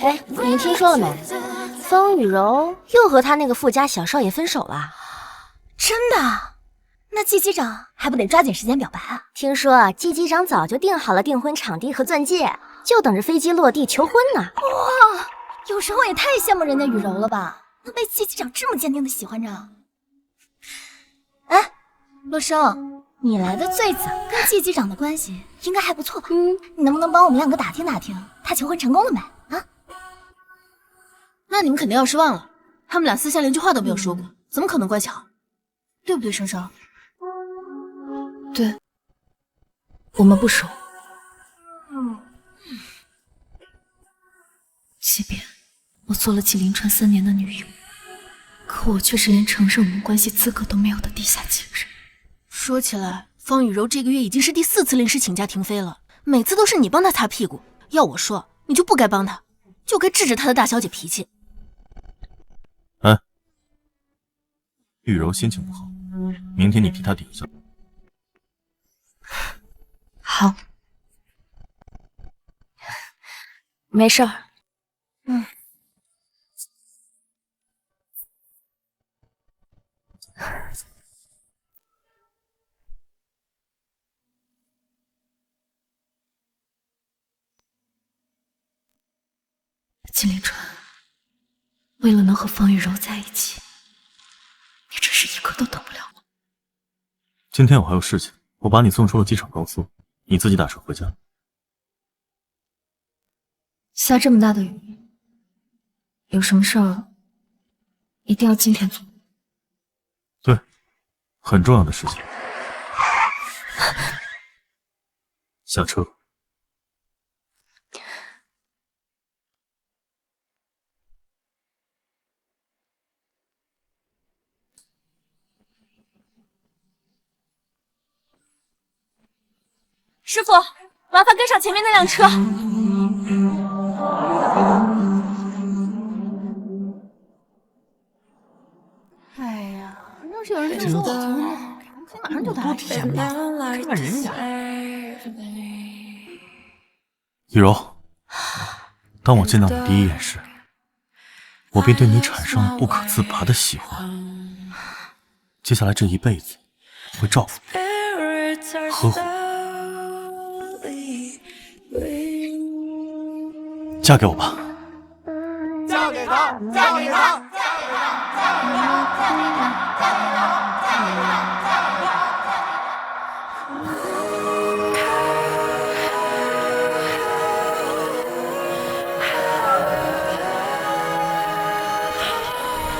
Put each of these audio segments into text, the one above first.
哎，你听说了没？风雨柔又和他那个富家小少爷分手了。真的？那季机长还不得抓紧时间表白啊？听说季机长早就定好了订婚场地和钻戒，就等着飞机落地求婚呢。哇，有时候也太羡慕人家雨柔了吧，能被季机长这么坚定的喜欢着。哎，洛生，你来的最早，跟季机长的关系应该还不错吧？你能不能帮我们两个打听打听，他求婚成功了没？啊？那你们肯定要失望了，他们俩私下连句话都没有说过，怎么可能乖巧？对不对，生生？对，我们不熟。即便我做了纪凌川3年的女友，可我却是连承认我们关系资格都没有的地下情人。说起来，方雨柔这个月已经是第4次临时请假停飞了，每次都是你帮她擦屁股。要我说，你就不该帮她，就该治治她的大小姐脾气。哎，雨柔心情不好，明天你替她顶一下。好，没事儿。纪凌川，为了能和方雨柔在一起，你真是一刻都等不了了。今天我还有事情，我把你送出了机场高速，你自己打车回家。下这么大的雨，有什么事儿一定要今天做。对，很重要的事情。下车。师傅，麻烦跟上前面那辆车。哎呀，要是有人听说我听了，可以马上就打起来了，看看人家。雨柔，当我见到你第一眼时，我便对你产生了不可自拔的喜欢。接下来这一辈子，我会照顾你，呵护你。嫁给我吧！嫁给他！嫁给他！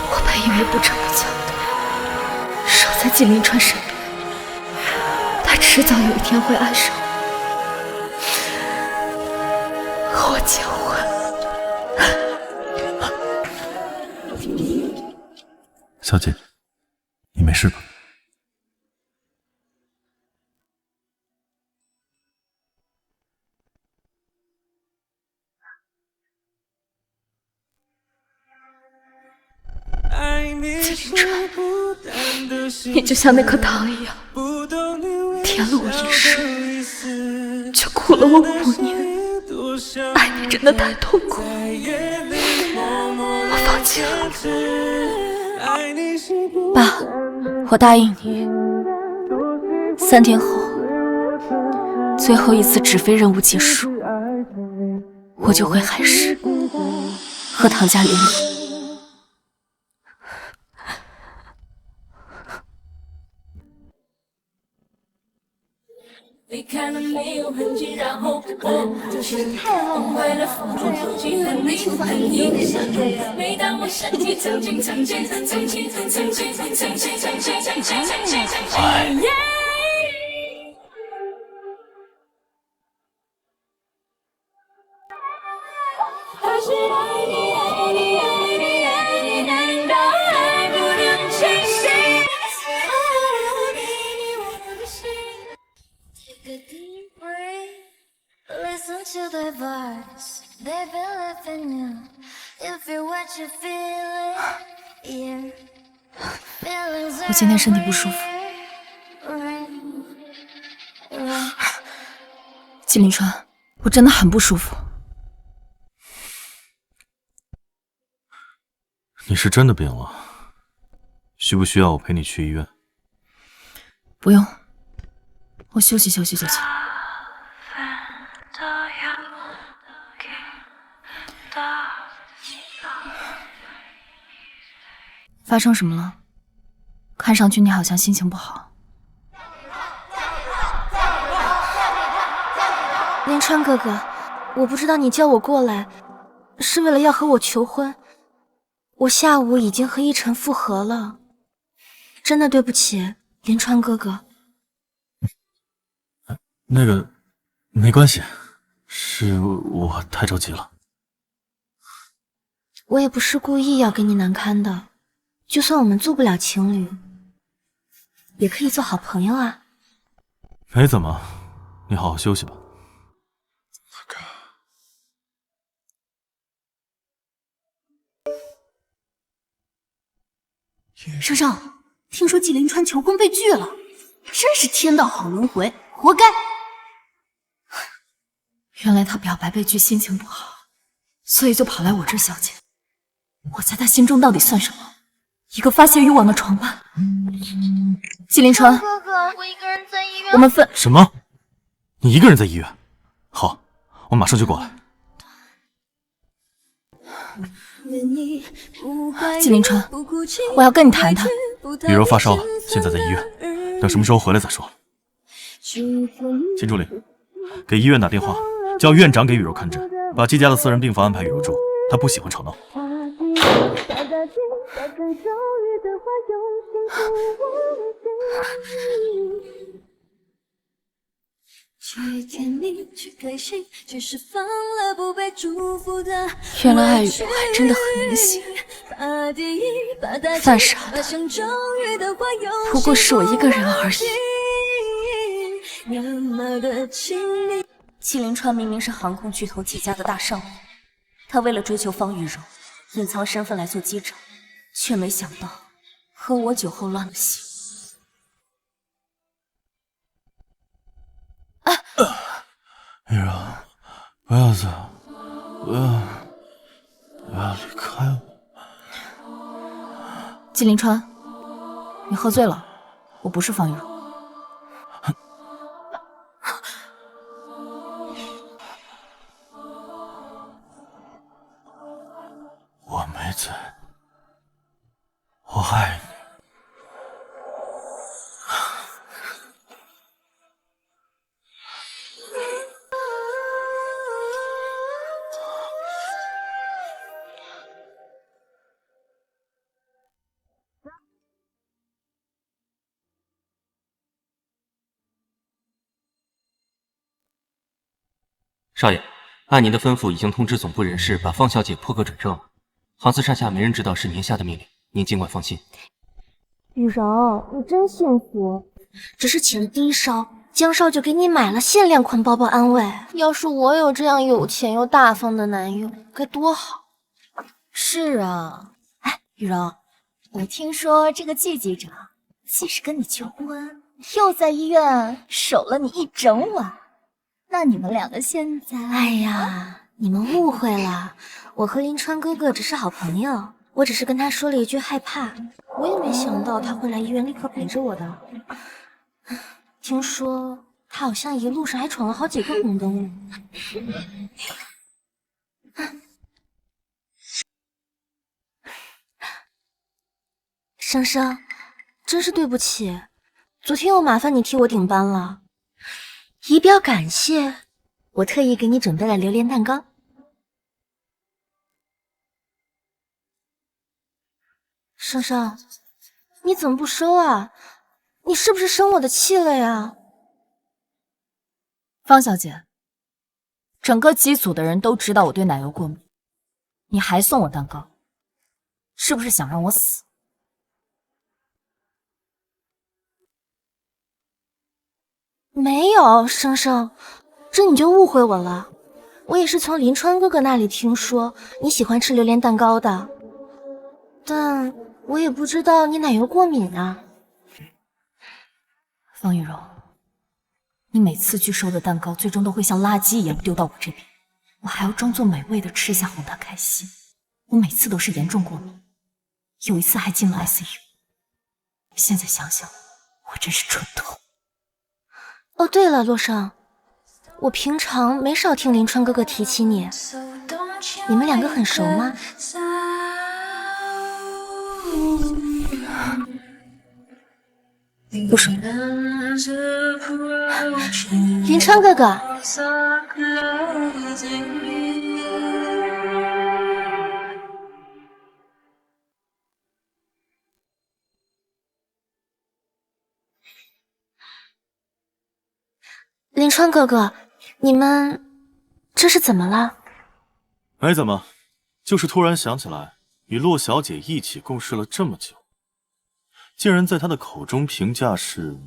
我本以为不这么强的，守在纪凌川身边，他迟早有一天会爱上我，和我结婚。小姐，你没事吧？纪凌川，你就像那颗糖一样，甜了我一世，却苦了我5年。爱你真的太痛苦，我放弃了。爸，我答应你，3天后，最后一次纸飞任务结束，我就回海市和唐家联姻。离开了没有痕迹，然后我就是太忘怀了风中风景和你和你的相遇。每当我想起曾经曾经曾经曾经曾经曾经曾经曾经曾经曾经曾经。还是爱你爱你爱你爱你，难道爱不能清醒？我给你我的心。Take a deep breath, listen to their voice. They believe in you. If you what you feel, yeah. 我今天身体不舒服，季凌川，我真的很不舒服。你是真的病了，需不需要我陪你去医院？不用，我休息休息就行。发生什么了？看上去你好像心情不好。连川哥哥，我不知道你叫我过来是为了要和我求婚。我下午已经和一晨复合了，真的对不起，连川哥哥。那个，没关系，是我太着急了。我也不是故意要给你难堪的，就算我们做不了情侣，也可以做好朋友啊。没怎么，你好好休息吧。少少，听说季凌川求婚被拒了，真是天道好轮回，活该。原来他表白被拒，心情不好，所以就跑来我这消遣。我在他心中到底算什么？一个发泄欲望的床伴。季凌川，哥哥，我一个人在医院。我们分。什么？你一个人在医院？好，我马上就过来。季凌川，我要跟你谈谈。雨柔发烧了，现在在医院，等什么时候回来再说。秦助理，给医院打电话，叫院长给雨柔看诊，把季家的私人病房安排雨柔住，她不喜欢吵闹。原来爱雨柔还真的很明显，犯傻的不过是我一个人而已。季凌川明明是航空巨头季家的大少爷，他为了追求方雨柔，隐藏身份来做机长，却没想到和我酒后乱了心。雨柔，不要走，不要离开我。季凌川，你喝醉了，我不是方雨柔。我没醉，我爱你。少爷，按您的吩咐，已经通知总部人事把方小姐破格转正了。航司上下没人知道是您下的命令，您尽管放心。雨柔，你真幸福，只是起了低烧，江少就给你买了限量款包包安慰。要是我有这样有钱又大方的男友，该多好。是啊，哎，雨柔，我听说这个季机长既是跟你求婚，又在医院守了你一整晚。那你们两个现在……哎呀，你们误会了，我和林川哥哥只是好朋友，我只是跟他说了一句害怕，我也没想到他会来医院立刻陪着我的。听说他好像一路上还闯了好几个红灯笼。生生，真是对不起，昨天又麻烦你替我顶班了。以表感谢，我特意给你准备了榴莲蛋糕。生生，你怎么不收啊？你是不是生我的气了呀？方小姐，整个机组的人都知道我对奶油过敏，你还送我蛋糕，是不是想让我死？没有，生生，这你就误会我了。我也是从林川哥哥那里听说你喜欢吃榴莲蛋糕的，但我也不知道你奶油过敏啊。方雨柔，你每次拒收的蛋糕，最终都会像垃圾一样丢到我这边，我还要装作美味的吃下，哄他开心。我每次都是严重过敏，有一次还进了 ICU。现在想想，我真是蠢透。哦，对了，洛生，我平常没少听林川哥哥提起你，你们两个很熟吗？不熟。林川哥哥，林川哥哥，你们这是怎么了？没怎么，就是突然想起来，与洛小姐一起共事了这么久，竟然在她的口中评价是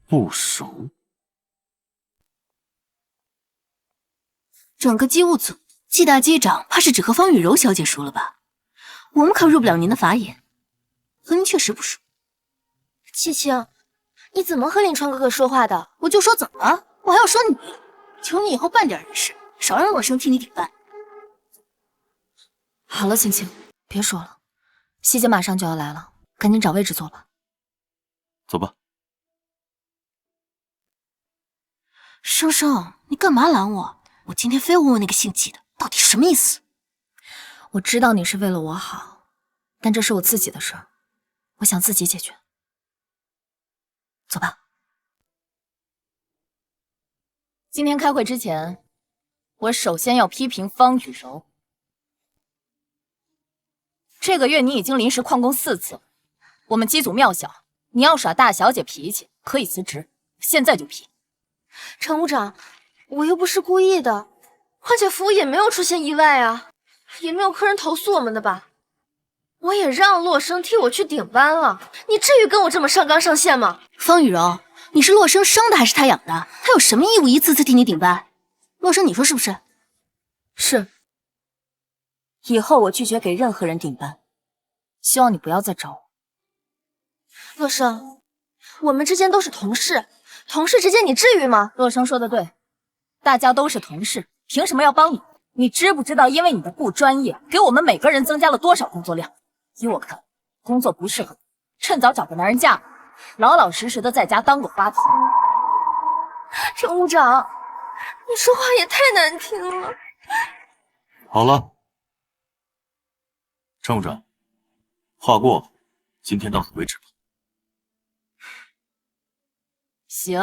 不熟。整个机务组，季大机长怕是只和方雨柔小姐熟了吧？我们可入不了您的法眼，和您确实不熟。七青，你怎么和林川哥哥说话的？我就说怎么了？我还要说你？求你以后办点人事，少让洛生替你顶办。好了，青青，别说了，希姐马上就要来了，赶紧找位置坐吧。走吧。生生，你干嘛拦我？我今天非问问那个姓季的，到底什么意思？我知道你是为了我好，但这是我自己的事儿，我想自己解决。走吧。今天开会之前，我首先要批评方雨柔。这个月你已经临时旷工4次了，我们机组庙小，你要耍大小姐脾气，可以辞职，现在就批。乘务长，我又不是故意的，而且服务也没有出现意外啊，也没有客人投诉我们的吧？我也让洛生替我去顶班了，你至于跟我这么上纲上线吗？方雨柔，你是洛生生的还是他养的？他有什么义务一次次替你顶班？洛生，你说是不是？是。以后我拒绝给任何人顶班，希望你不要再找我。洛生，我们之间都是同事，同事之间你至于吗？洛生说的对，大家都是同事，凭什么要帮你？你知不知道，因为你的不专业，给我们每个人增加了多少工作量？依我看，工作不适合你，趁早找个男人嫁了，老老实实的在家当个花瓶。乘务长，你说话也太难听了。好了，乘务长，话过，今天到此为止吧。行，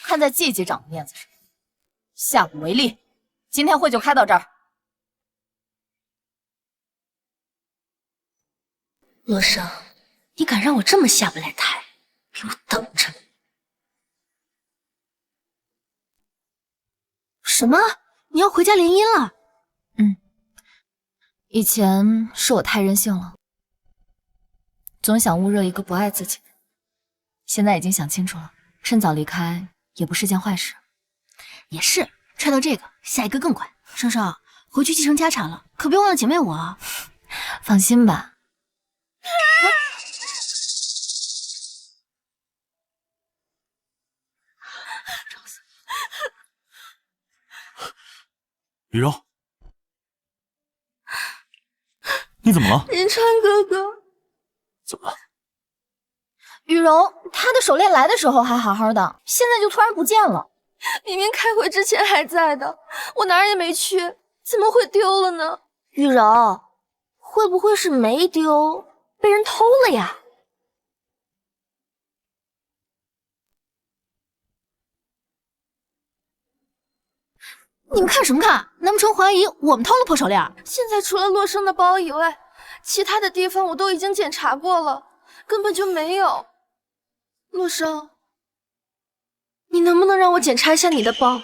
看在季级长的面子上，下不为例。今天会就开到这儿。洛生，你敢让我这么下不来台，给我等着！什么？你要回家联姻了？以前是我太任性了，总想捂热一个不爱自己的人。现在已经想清楚了，趁早离开也不是件坏事。也是，揣到这个，下一个更快。生生，回去继承家产了，可别忘了姐妹我啊！放心吧。雨柔，你怎么了？林川哥哥，怎么了？雨柔，她的手链来的时候还好好的，现在就突然不见了。明明开会之前还在的，我哪儿也没去，怎么会丢了呢？雨柔，会不会是没丢，被人偷了呀？你们看什么看？难不成怀疑我们偷了破手链？现在除了洛生的包以外，其他的地方我都已经检查过了，根本就没有。洛生，你能不能让我检查一下你的包？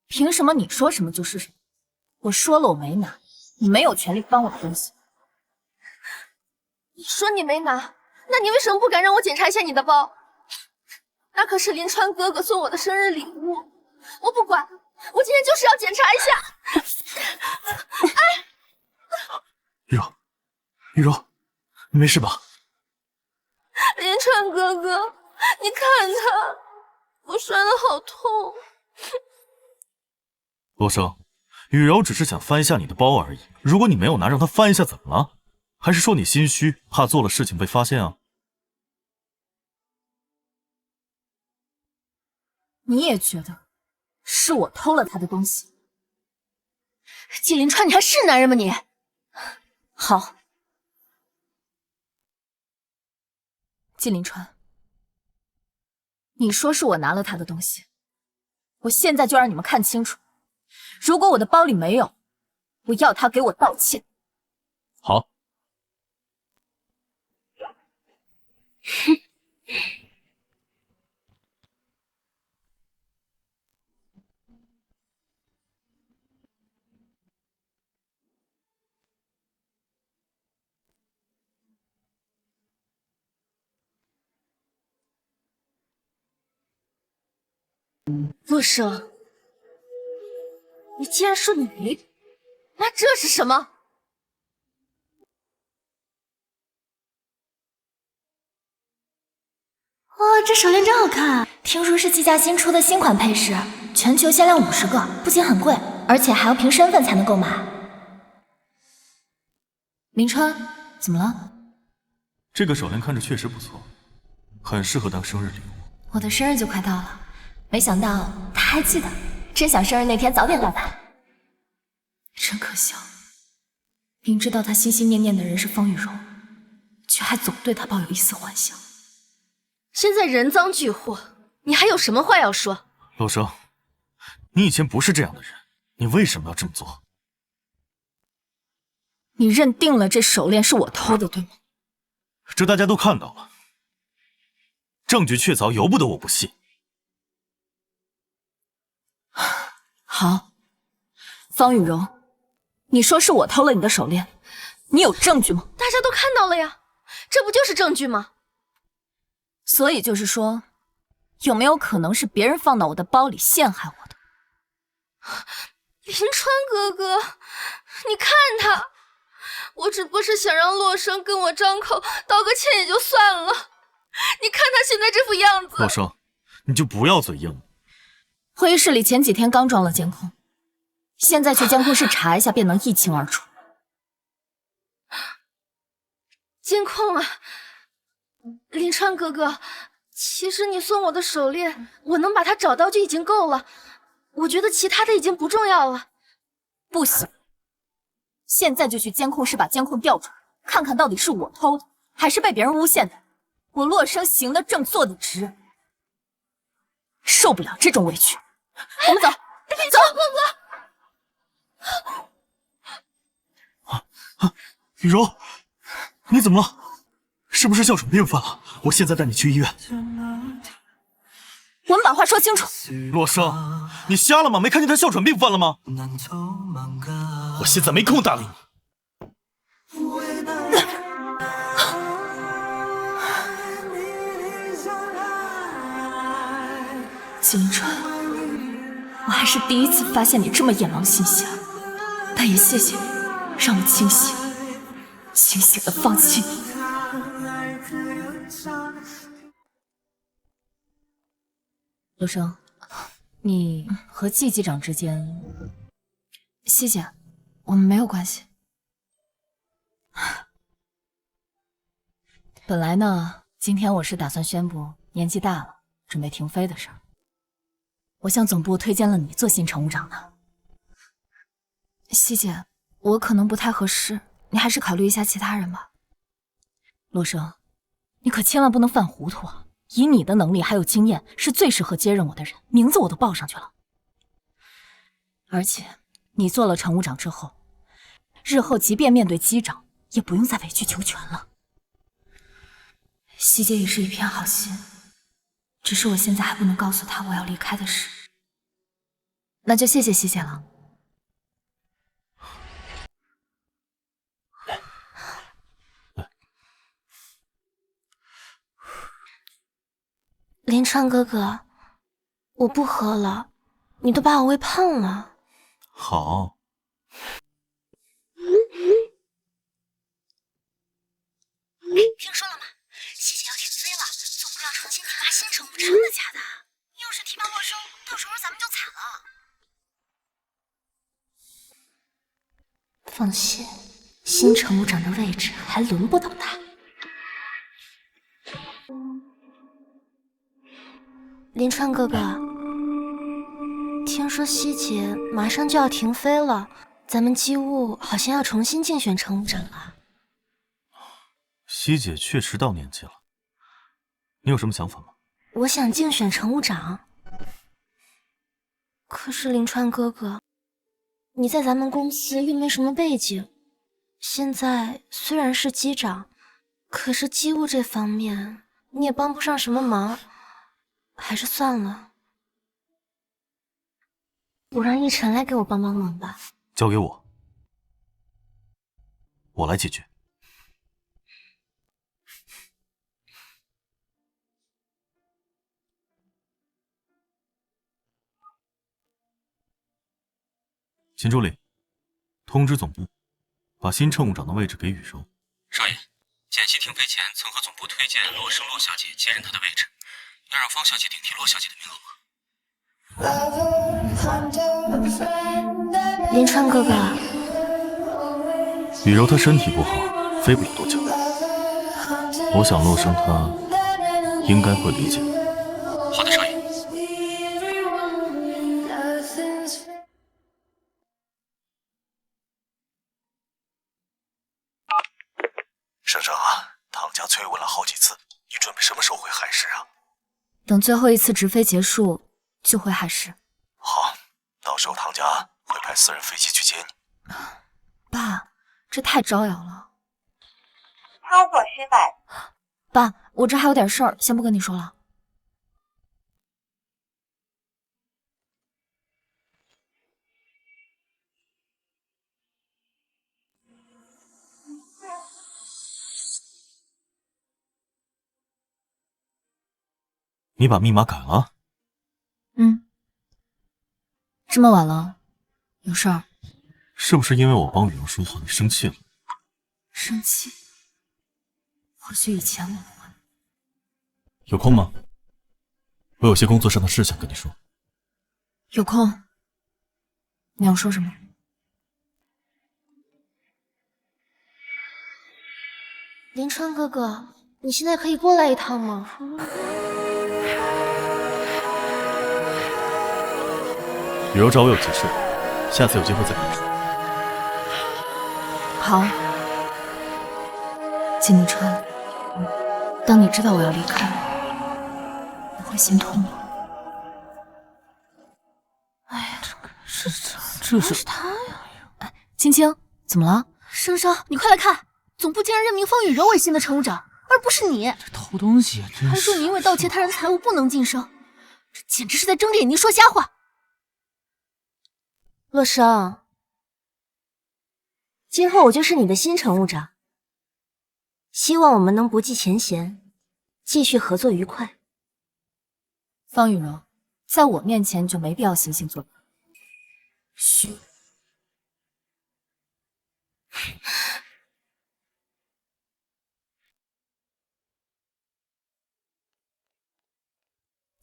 凭什么你说什么就是什么？我说了我没拿，你没有权利翻我的东西。你说你没拿，那你为什么不敢让我检查一下你的包？那可是林川哥哥送我的生日礼物，我不管，我今天就是要检查一下。雨柔，雨柔，你没事吧？林川哥哥，你看他，我摔得好痛。罗生，雨柔只是想翻一下你的包而已。如果你没有拿，让她翻一下，怎么了？还是说你心虚，怕做了事情被发现啊？你也觉得是我偷了他的东西？季林川，你还是男人吗你？好，季林川，你说是我拿了他的东西，我现在就让你们看清楚，如果我的包里没有，我要他给我道歉。好。洛生，你竟然说你没懂，那这是什么？哇，这手链真好看！听说是季家新出的新款配饰，全球限量50个，不仅很贵，而且还要凭身份才能购买。林川，怎么了？这个手链看着确实不错，很适合当生日礼物。我的生日就快到了，没想到他还记得，真想生日那天早点到来。真可笑，明知道他心心念念的人是方雨柔，却还总对他抱有一丝幻想。现在人赃俱获，你还有什么话要说？陆生，你以前不是这样的人，你为什么要这么做？你认定了这手链是我偷的，对吗？这大家都看到了，证据确凿，由不得我不信。好，方雨柔，你说是我偷了你的手链，你有证据吗？大家都看到了呀，这不就是证据吗？所以就是说，有没有可能是别人放到我的包里陷害我的？林川哥哥，你看他，我只不过是想让洛生跟我张口道个歉也就算了，你看他现在这副样子。洛生，你就不要嘴硬了。会议室里前几天刚装了监控，现在去监控室查一下便能一清二楚。监控啊，林川哥哥，其实你送我的手链，我能把它找到就已经够了，我觉得其他的已经不重要了。不行，现在就去监控室把监控调出来，看看到底是我偷的，还是被别人诬陷的。我洛生行得正，坐得直，受不了这种委屈。我们走，走，哥哥。雨柔，你怎么了？是不是哮喘病犯了？我现在带你去医院。我们把话说清楚。洛生，你瞎了吗？没看见他哮喘病犯了吗？我现在没空搭理你。季林川，我还是第一次发现你这么眼狼心瞎，但也谢谢你，让我清醒的放弃你。陆生，你和季机长之间，谢谢，我们没有关系。本来呢，今天我是打算宣布年纪大了，准备停飞的事儿。我向总部推荐了你做新乘务长的。希姐，我可能不太合适，你还是考虑一下其他人吧。陆生，你可千万不能犯糊涂啊！以你的能力还有经验，是最适合接任我的人，名字我都报上去了。而且，你做了乘务长之后，日后即便面对机长，也不用再委曲求全了。希姐也是一片好心，只是我现在还不能告诉她我要离开的事。那就谢谢希姐了。林川哥哥，我不喝了，你都把我喂胖了。好。听说了吗？希姐要停飞了，总部要重新提拔新乘务长，真的假的？要是提拔陌生，到时候咱们就惨了。放心，新乘务长的位置还轮不到他。林川哥哥，听说希姐马上就要停飞了，咱们机务好像要重新竞选乘务长了。希姐确实到年纪了，你有什么想法吗？我想竞选乘务长，可是林川哥哥，你在咱们公司又没什么背景，现在虽然是机长，可是机务这方面你也帮不上什么忙，还是算了。我让逸晨来给我帮帮忙吧。交给我，我来解决。秦助理，通知总部，把新乘务长的位置给雨柔。少爷，简溪停飞前曾和总部推荐洛生洛小姐接任她的位置，要让方小姐顶替洛小姐的名额吗？林川哥哥，雨柔她身体不好，飞不了多久。我想洛生他应该会理解。好的，少爷。省省啊，唐家催问了好几次，你准备什么时候回海市啊？等最后一次直飞结束就回海市。好，到时候唐家会派私人飞机去接你。爸，这太招摇了。操作失败。爸，我这还有点事儿，先不跟你说了。你把密码改了？这么晚了，有事儿？是不是因为我帮雨柔说话你生气了？生气？或许以前我会。有空吗？我有些工作上的事想跟你说。有空。你要说什么？林川哥哥，你现在可以过来一趟吗？雨柔找我有急事，下次有机会再跟你说。好，金立川，当你知道我要离开，你会心痛吗？哎呀，这是他呀！哎，青青，怎么了？生生，你快来看，总部竟然任命方雨柔为新的乘务长，而不是你。这偷东西也真是……还说你因为盗窃他人财物不能晋升，这简直是在睁着眼睛说瞎话。洛生，今后我就是你的新乘务长，希望我们能不计前嫌，继续合作愉快。方雨柔，在我面前就没必要惺惺作态。嘘。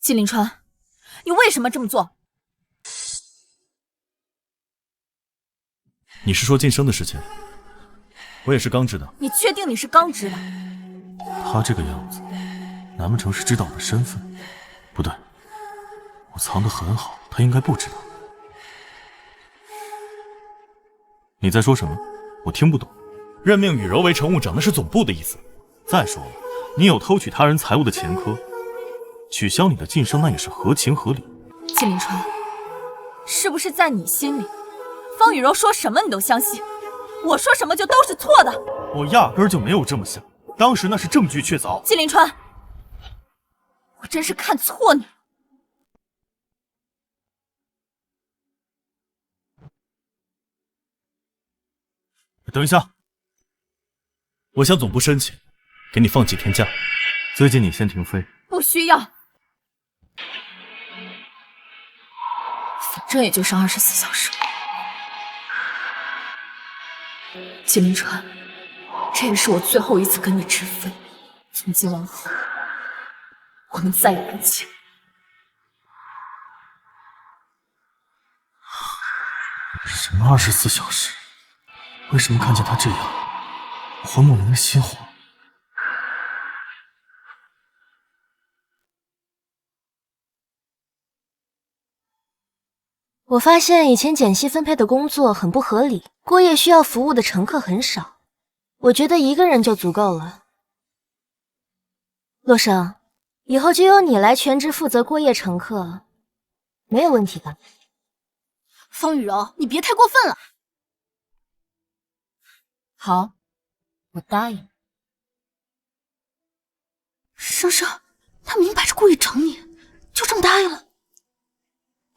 季凌川，你为什么这么做？你是说晋升的事情？我也是刚知道。你确定你是刚知道？他这个样子，难不成是知道我的身份？不对，我藏得很好，他应该不知道。你在说什么？我听不懂。任命雨柔为乘务长，那是总部的意思。再说了，你有偷取他人财物的前科，取消你的晋升，那也是合情合理。季凌川，是不是在你心里，方雨柔说什么你都相信，我说什么就都是错的？我压根儿就没有这么想，当时那是证据确凿。季凌川，我真是看错你了。等一下，我向总部申请，给你放几天假。最近你先停飞。不需要，反正也就上24小时。季凌川，这也是我最后一次跟你直飞，从今往后，我们再有人情。什么24小时？为什么看见他这样，我会莫名的心慌？我发现以前简溪分配的工作很不合理，过夜需要服务的乘客很少，我觉得1个人就足够了。洛生，以后就由你来全职负责过夜乘客，没有问题吧？方雨柔，你别太过分了。好，我答应。生生，他明摆着故意整你，就这么答应了。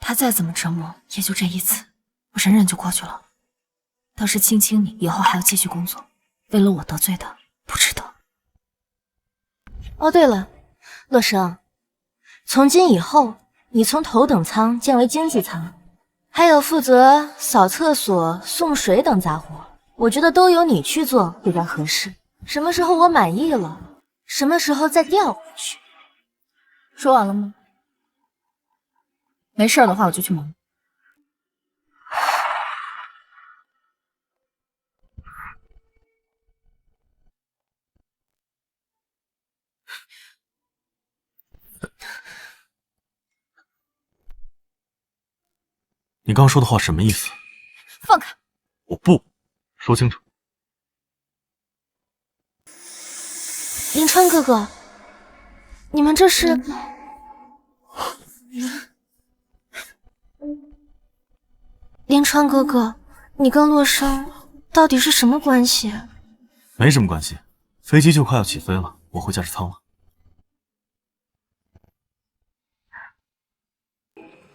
他再怎么折磨，也就这一次，我忍忍就过去了。倒是青青你以后还要继续工作，为了我得罪的不值得。哦，对了，洛生，从今以后，你从头等舱降为经济舱，还有负责扫厕所、送水等杂活，我觉得都由你去做比较合适。什么时候我满意了，什么时候再调回去。说完了吗？没事的话，我就去忙。你刚说的话什么意思？放开！我不说清楚。林川哥哥，你们这是？林川哥哥，你跟洛生到底是什么关系？没什么关系，飞机就快要起飞了，我回驾驶舱了。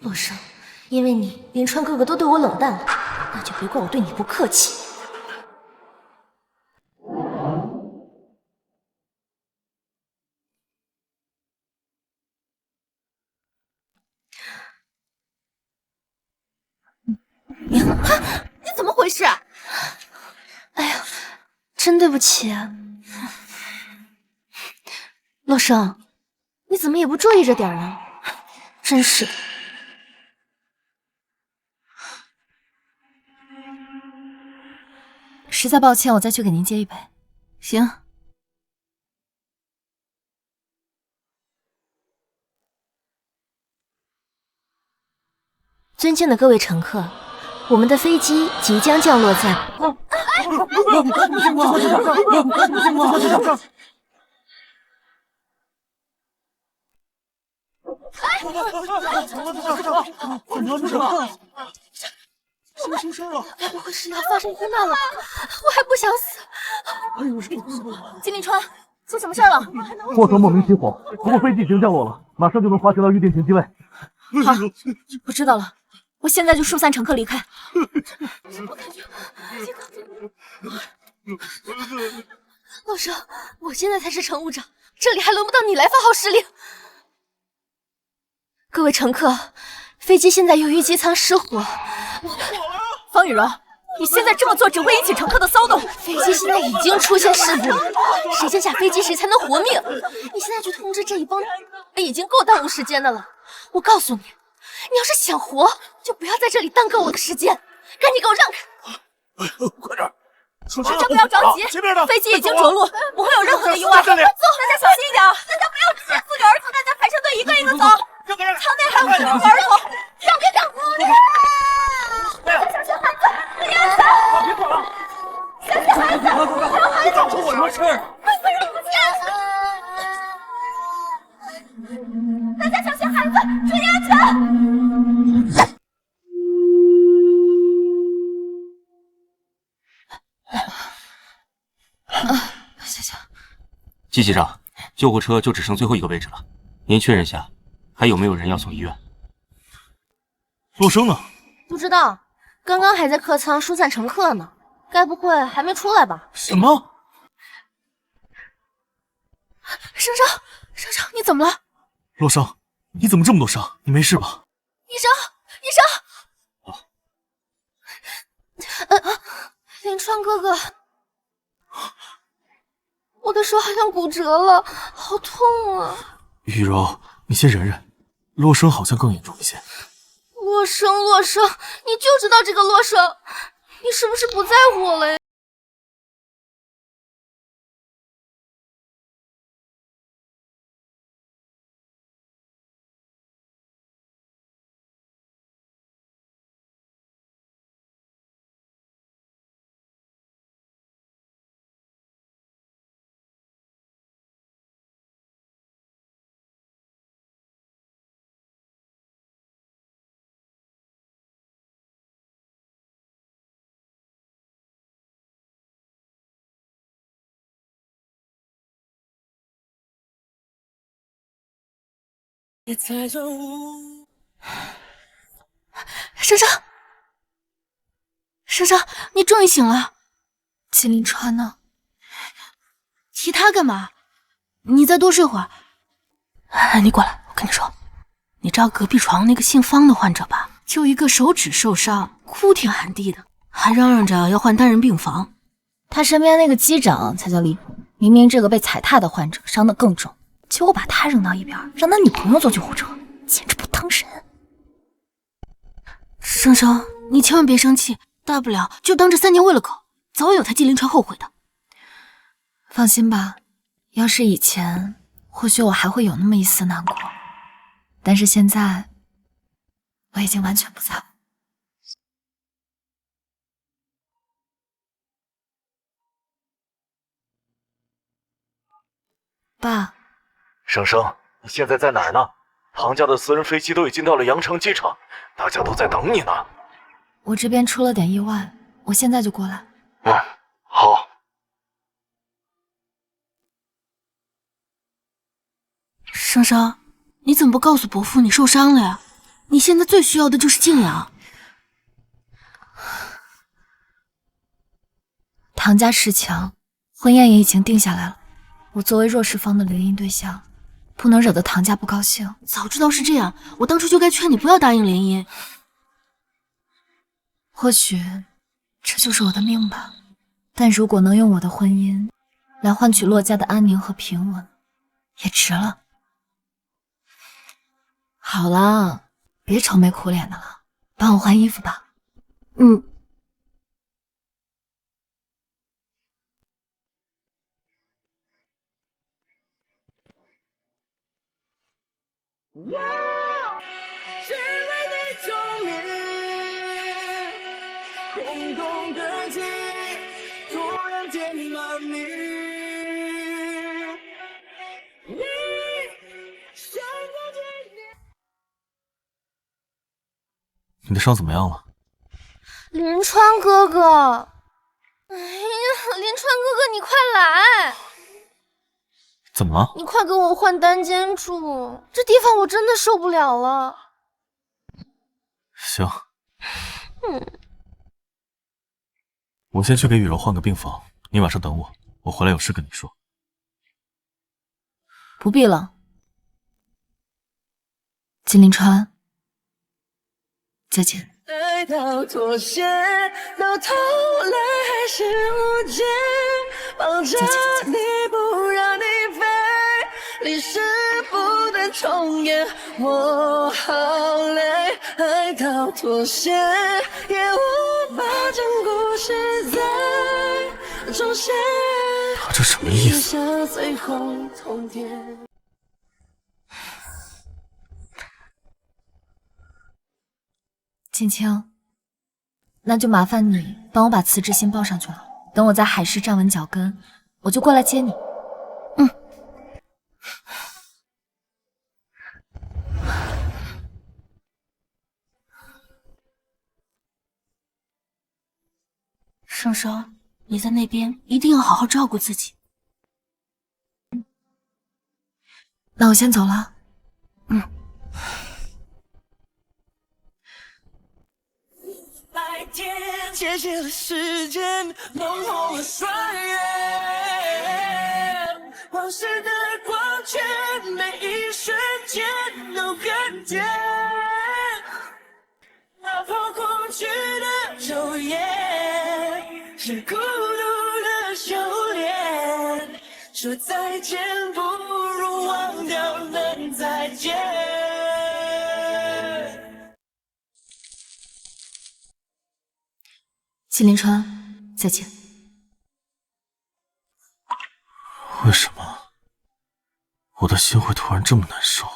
洛生，因为你，林川哥哥都对我冷淡了，那就别怪我对你不客气。你怎么回事？哎呀，真对不起。洛生，你怎么也不注意着点呢？真是的。实在抱歉，我再去给您接一杯。行。尊敬的各位乘客，我们的飞机即将降落在。什么事啊？该不会是要发生空难了？我还不想死。金立川，出什么事了？货舱莫名起火，不过飞机已经降落了，马上就能滑行到预定停机位。好，我知道了，我现在就疏散乘客离开。我感觉洛生，我现在才是乘务长，这里还轮不到你来发号施令。各位乘客，飞机现在由于机舱失火。方雨柔，你现在这么做只会引起乘客的骚动。飞机现在已经出现事故了，谁先下飞机谁才能活命。你现在去通知这一帮，已经够耽误时间的了。我告诉你，你要是想活，就不要在这里耽搁我的时间，赶紧给我让开！快点！大家不要着急，飞机已经着陆，不会有任何的意外。走，大家小心一点，大家不要只限4个儿童，大家排成队，一个一个走。舱内还有4个儿童，让开！小心孩子，不要走！别走了！小心孩子，有孩子！出我什么事？快让我下！大家小心孩子，注意安全！谢谢。季机长，救护车就只剩最后一个位置了，您确认下，还有没有人要送医院？洛生呢？不知道，刚刚还在客舱疏散乘客呢，该不会还没出来吧？什么？生生，你怎么了？洛生，你怎么这么多伤？你没事吧？医生！林川哥哥，我的手好像骨折了，好痛啊！雨柔，你先忍忍，洛生好像更严重一些。洛生，你就知道这个洛生，你是不是不在乎我了呀？珊珊，你终于醒了。季凌川呢？提他干嘛？你再多睡会儿。哎，你过来，我跟你说，你知道隔壁床那个姓方的患者吧？就一个手指受伤，哭天喊地的，还嚷嚷着要换单人病房。他身边那个机长才叫离谱，明明这个被踩踏的患者伤得更重，结果把他扔到一边，让他女朋友坐救护车，简直不当人。生生，你千万别生气，大不了就当这3年喂了狗，早晚有他季凌川后悔的。放心吧，要是以前，或许我还会有那么一丝难过，但是现在，我已经完全不在乎。爸，生生，你现在在哪儿呢？唐家的私人飞机都已经到了羊城机场，大家都在等你呢。我这边出了点意外，我现在就过来。好。生生，你怎么不告诉伯父你受伤了呀？你现在最需要的就是静养。唐家事情，婚宴也已经定下来了。我作为弱势方的联姻对象，不能惹得唐家不高兴。早知道是这样，我当初就该劝你不要答应联姻。或许这就是我的命吧，但如果能用我的婚姻来换取洛家的安宁和平稳，也值了。好了，别愁眉苦脸的了，帮我换衣服吧。只为你忠烈，空空的情，突然间满你。你想过几年？你的伤怎么样了？林川哥哥，哎呀，林川哥哥，你快来！怎么了？你快给我换单间住，这地方我真的受不了了。行。我先去给雨柔换个病房，你晚上等我，我回来有事跟你说。不必了。金陵川，再见。爱到妥协，到头来还是无解，绑着你不让你飞，历史不能重演，我好累。爱到妥协，也无法将故事再重写。他这什么意思？最后通牒。青青，那就麻烦你帮我把辞职信报上去了。等我在海市站稳脚跟，我就过来接你。生生，你在那边一定要好好照顾自己。那我先走了。白天切切了时间，弄红了双眼，往事的光圈，每一瞬间都更甜。打破过去的昼夜，是孤独的修炼。说再见，不如忘掉了你。再见。季林川，再见。为什么我的心会突然这么难受？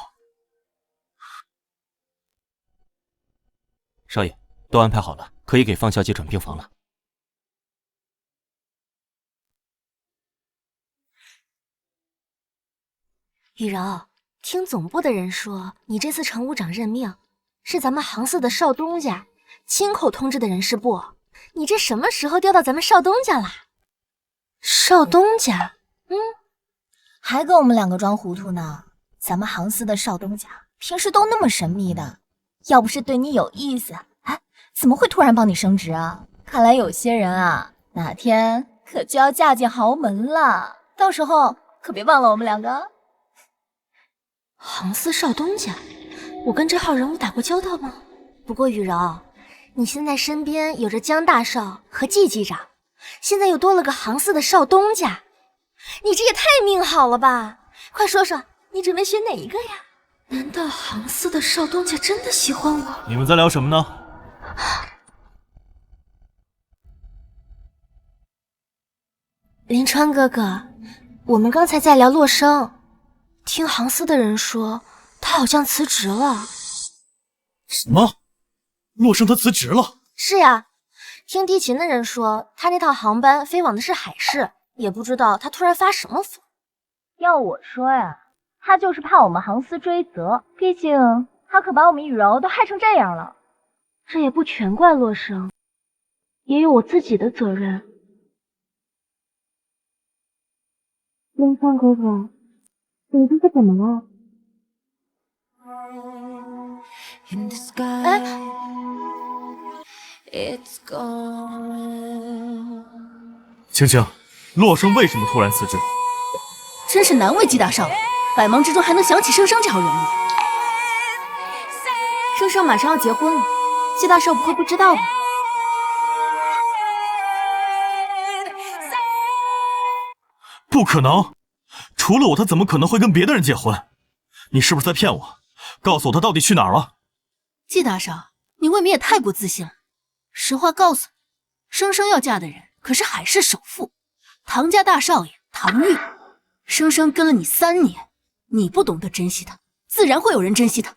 少爷，都安排好了，可以给方小姐转病房了。雨柔，听总部的人说，你这次乘务长任命是咱们杭四的少东家亲口通知的人事部，你这什么时候调到咱们少东家啦？少东家？还跟我们两个装糊涂呢。咱们杭四的少东家平时都那么神秘的，要不是对你有意思，哎，怎么会突然帮你升职啊？看来有些人啊，哪天可就要嫁进豪门了，到时候可别忘了我们两个。杭四少东家，我跟这号人物打过交道吗？不过雨柔，你现在身边有着江大少和季机长，现在又多了个杭四的少东家，你这也太命好了吧！快说说，你准备选哪一个呀？难道杭四的少东家真的喜欢我？你们在聊什么呢？林川哥哥，我们刚才在聊洛生，听杭四的人说，他好像辞职了。什么？洛生他辞职了？是呀，听地勤的人说，他那套航班飞往的是海市，也不知道他突然发什么疯。要我说呀，他就是怕我们杭四追责，毕竟他可把我们雨柔都害成这样了。这也不全怪洛生，也有我自己的责任。林川哥哥，你这是怎么了？哎，青青，洛生为什么突然辞职？真是难为季大少爷，百忙之中还能想起生生这号人物。生生马上要结婚了，季大少不会不知道吧？不可能，除了我，他怎么可能会跟别的人结婚？你是不是在骗我？告诉我他到底去哪儿了？季大少，你未免也太过自信了。实话告诉你，生生要嫁的人可是海市首富，唐家大少爷唐玉。生生跟了你3年，你不懂得珍惜他，自然会有人珍惜他。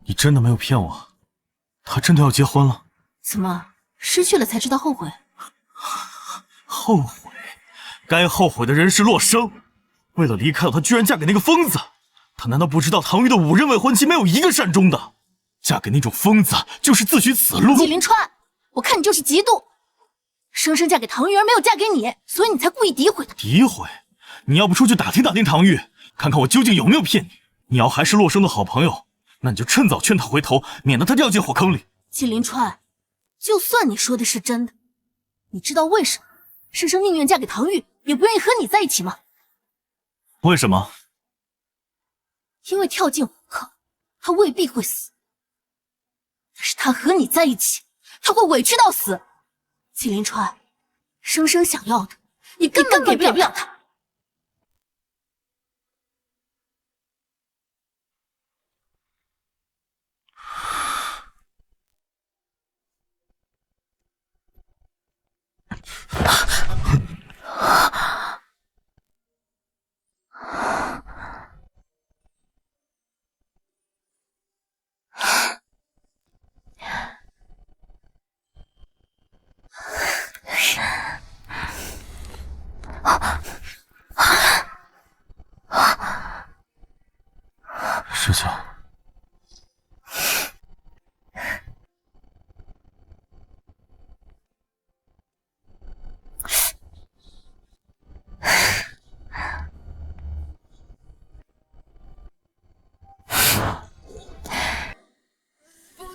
你真的没有骗我？他真的要结婚了？怎么，失去了才知道后悔？后悔？该后悔的人是洛生，为了离开我，他居然嫁给那个疯子。他难道不知道唐玉的5任未婚妻没有一个善终的？嫁给那种疯子就是自取死路。季林川，我看你就是嫉妒。生生嫁给唐玉而没有嫁给你，所以你才故意诋毁他。诋毁？你要不出去打听打听唐玉，看看我究竟有没有骗你？你要还是洛生的好朋友，那你就趁早劝他回头，免得他掉进火坑里。季林川，就算你说的是真的，你知道为什么生生宁愿嫁给唐玉，也不愿意和你在一起吗？为什么？因为跳进火坑，他未必会死，但是他和你在一起，他会委屈到死。季林川，生生想要的，你根本给不了他。师兄，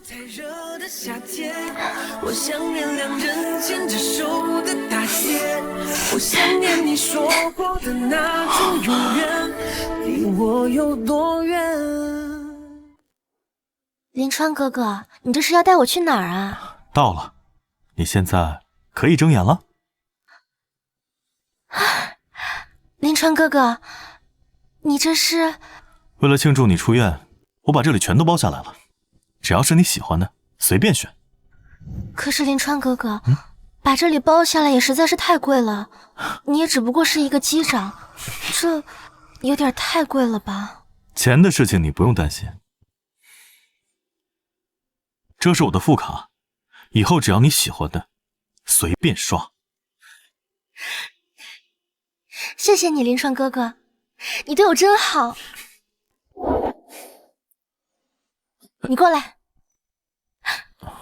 太热的夏天，我想念2人牵着手的大街，我想念你说过的那种永远，离我有多远？林川哥哥，你这是要带我去哪儿啊？到了，你现在可以睁眼了。林川哥哥，你这是？为了庆祝你出院，我把这里全都包下来了，只要是你喜欢的，随便选。可是林川哥哥，把这里包下来也实在是太贵了，你也只不过是一个机长，这有点太贵了吧？钱的事情你不用担心，这是我的副卡，以后只要你喜欢的，随便刷。谢谢你，林川哥哥，你对我真好。你过来，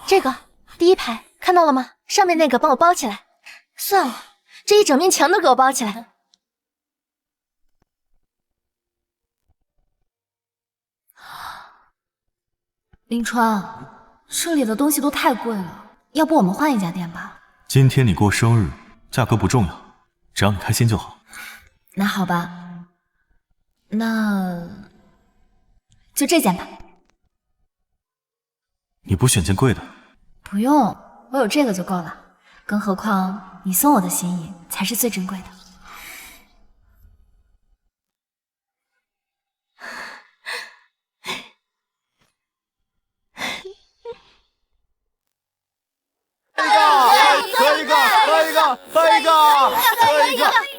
这个第一排看到了吗？上面那个帮我包起来。算了，这一整面墙都给我包起来。林川，这里的东西都太贵了，要不我们换一家店吧？今天你过生日，价格不重要，只要你开心就好。那好吧，那就这件吧。你不选件贵的？不用，我有这个就够了。更何况你送我的心意才是最珍贵的。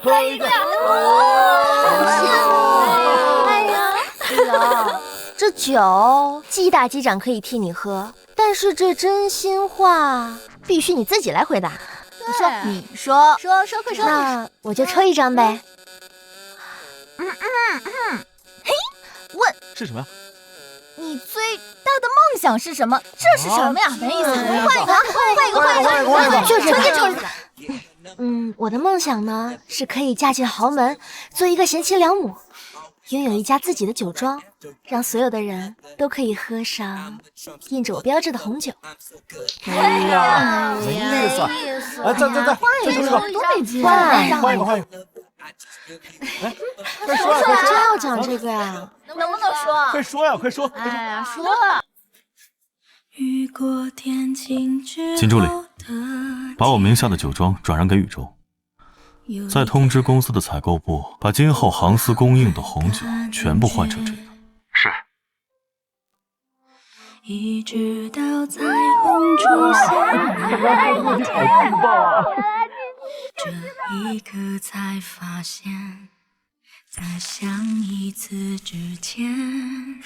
喝一个！哎呀，雨柔，这酒季大机长可以替你喝，但是这真心话必须你自己来回答。你说，快说。那我就抽一张呗。嘿，问是什么呀？你最大的梦想是什么？这是什么呀？没意思，换一个，就是。我的梦想呢，是可以嫁进豪门，做一个贤妻良母，拥有一家自己的酒庄，让所有的人都可以喝上印着我标志的红酒。哎呀，没意思！哎，再换一个，多没劲！换一个！哎，快说呀！真要讲这个呀？能不能说？快说呀！快说！哎呀，说！金助理，把我名下的酒庄转让给宇宙，再通知公司的采购部，把今后航司供应的红酒全部换成这个。是。一直到彩虹出现，这一刻才发现，在相一次之前。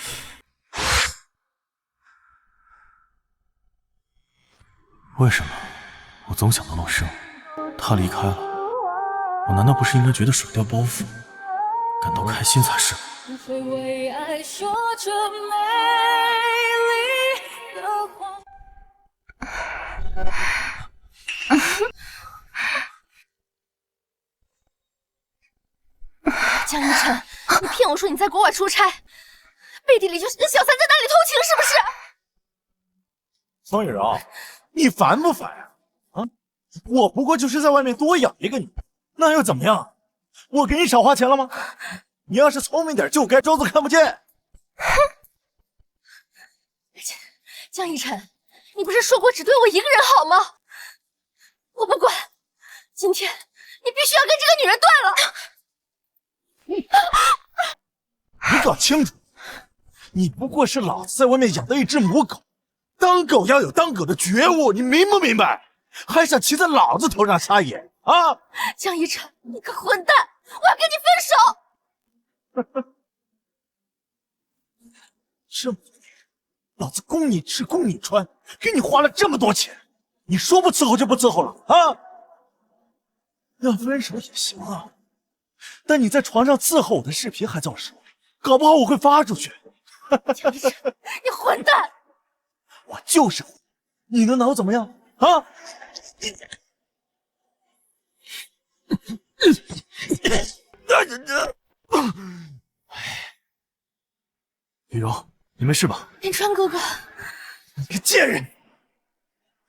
为什么我总想到陆生？他离开了，我难道不是应该觉得甩掉包袱，感到开心才是？会为爱说着美丽的谎。江一晨，你骗我说你在国外出差，背地里就是跟小三在那里偷情，是不是？方雨柔，你烦不烦呀？啊，我不过就是在外面多养一个你，那又怎么样？我给你少花钱了吗？你要是聪明点，就该装作看不见。哼！江一晨，你不是说过只对我一个人好吗？我不管，今天你必须要跟这个女人断了。你搞清楚，你不过是老子在外面养的一只母狗，当狗要有当狗的觉悟，你明不明白？还想骑在老子头上撒野啊！江一晨，你个混蛋，我要跟你分手！这么多年，老子供你吃供你穿，给你花了这么多钱，你说不伺候就不伺候了啊？要分手也行啊，但你在床上伺候我的视频还在我手里，搞不好我会发出去。江一晨，你混蛋！我就是混，你能拿我怎么样啊？雨柔，你没事吧？林川哥哥，你个贱人！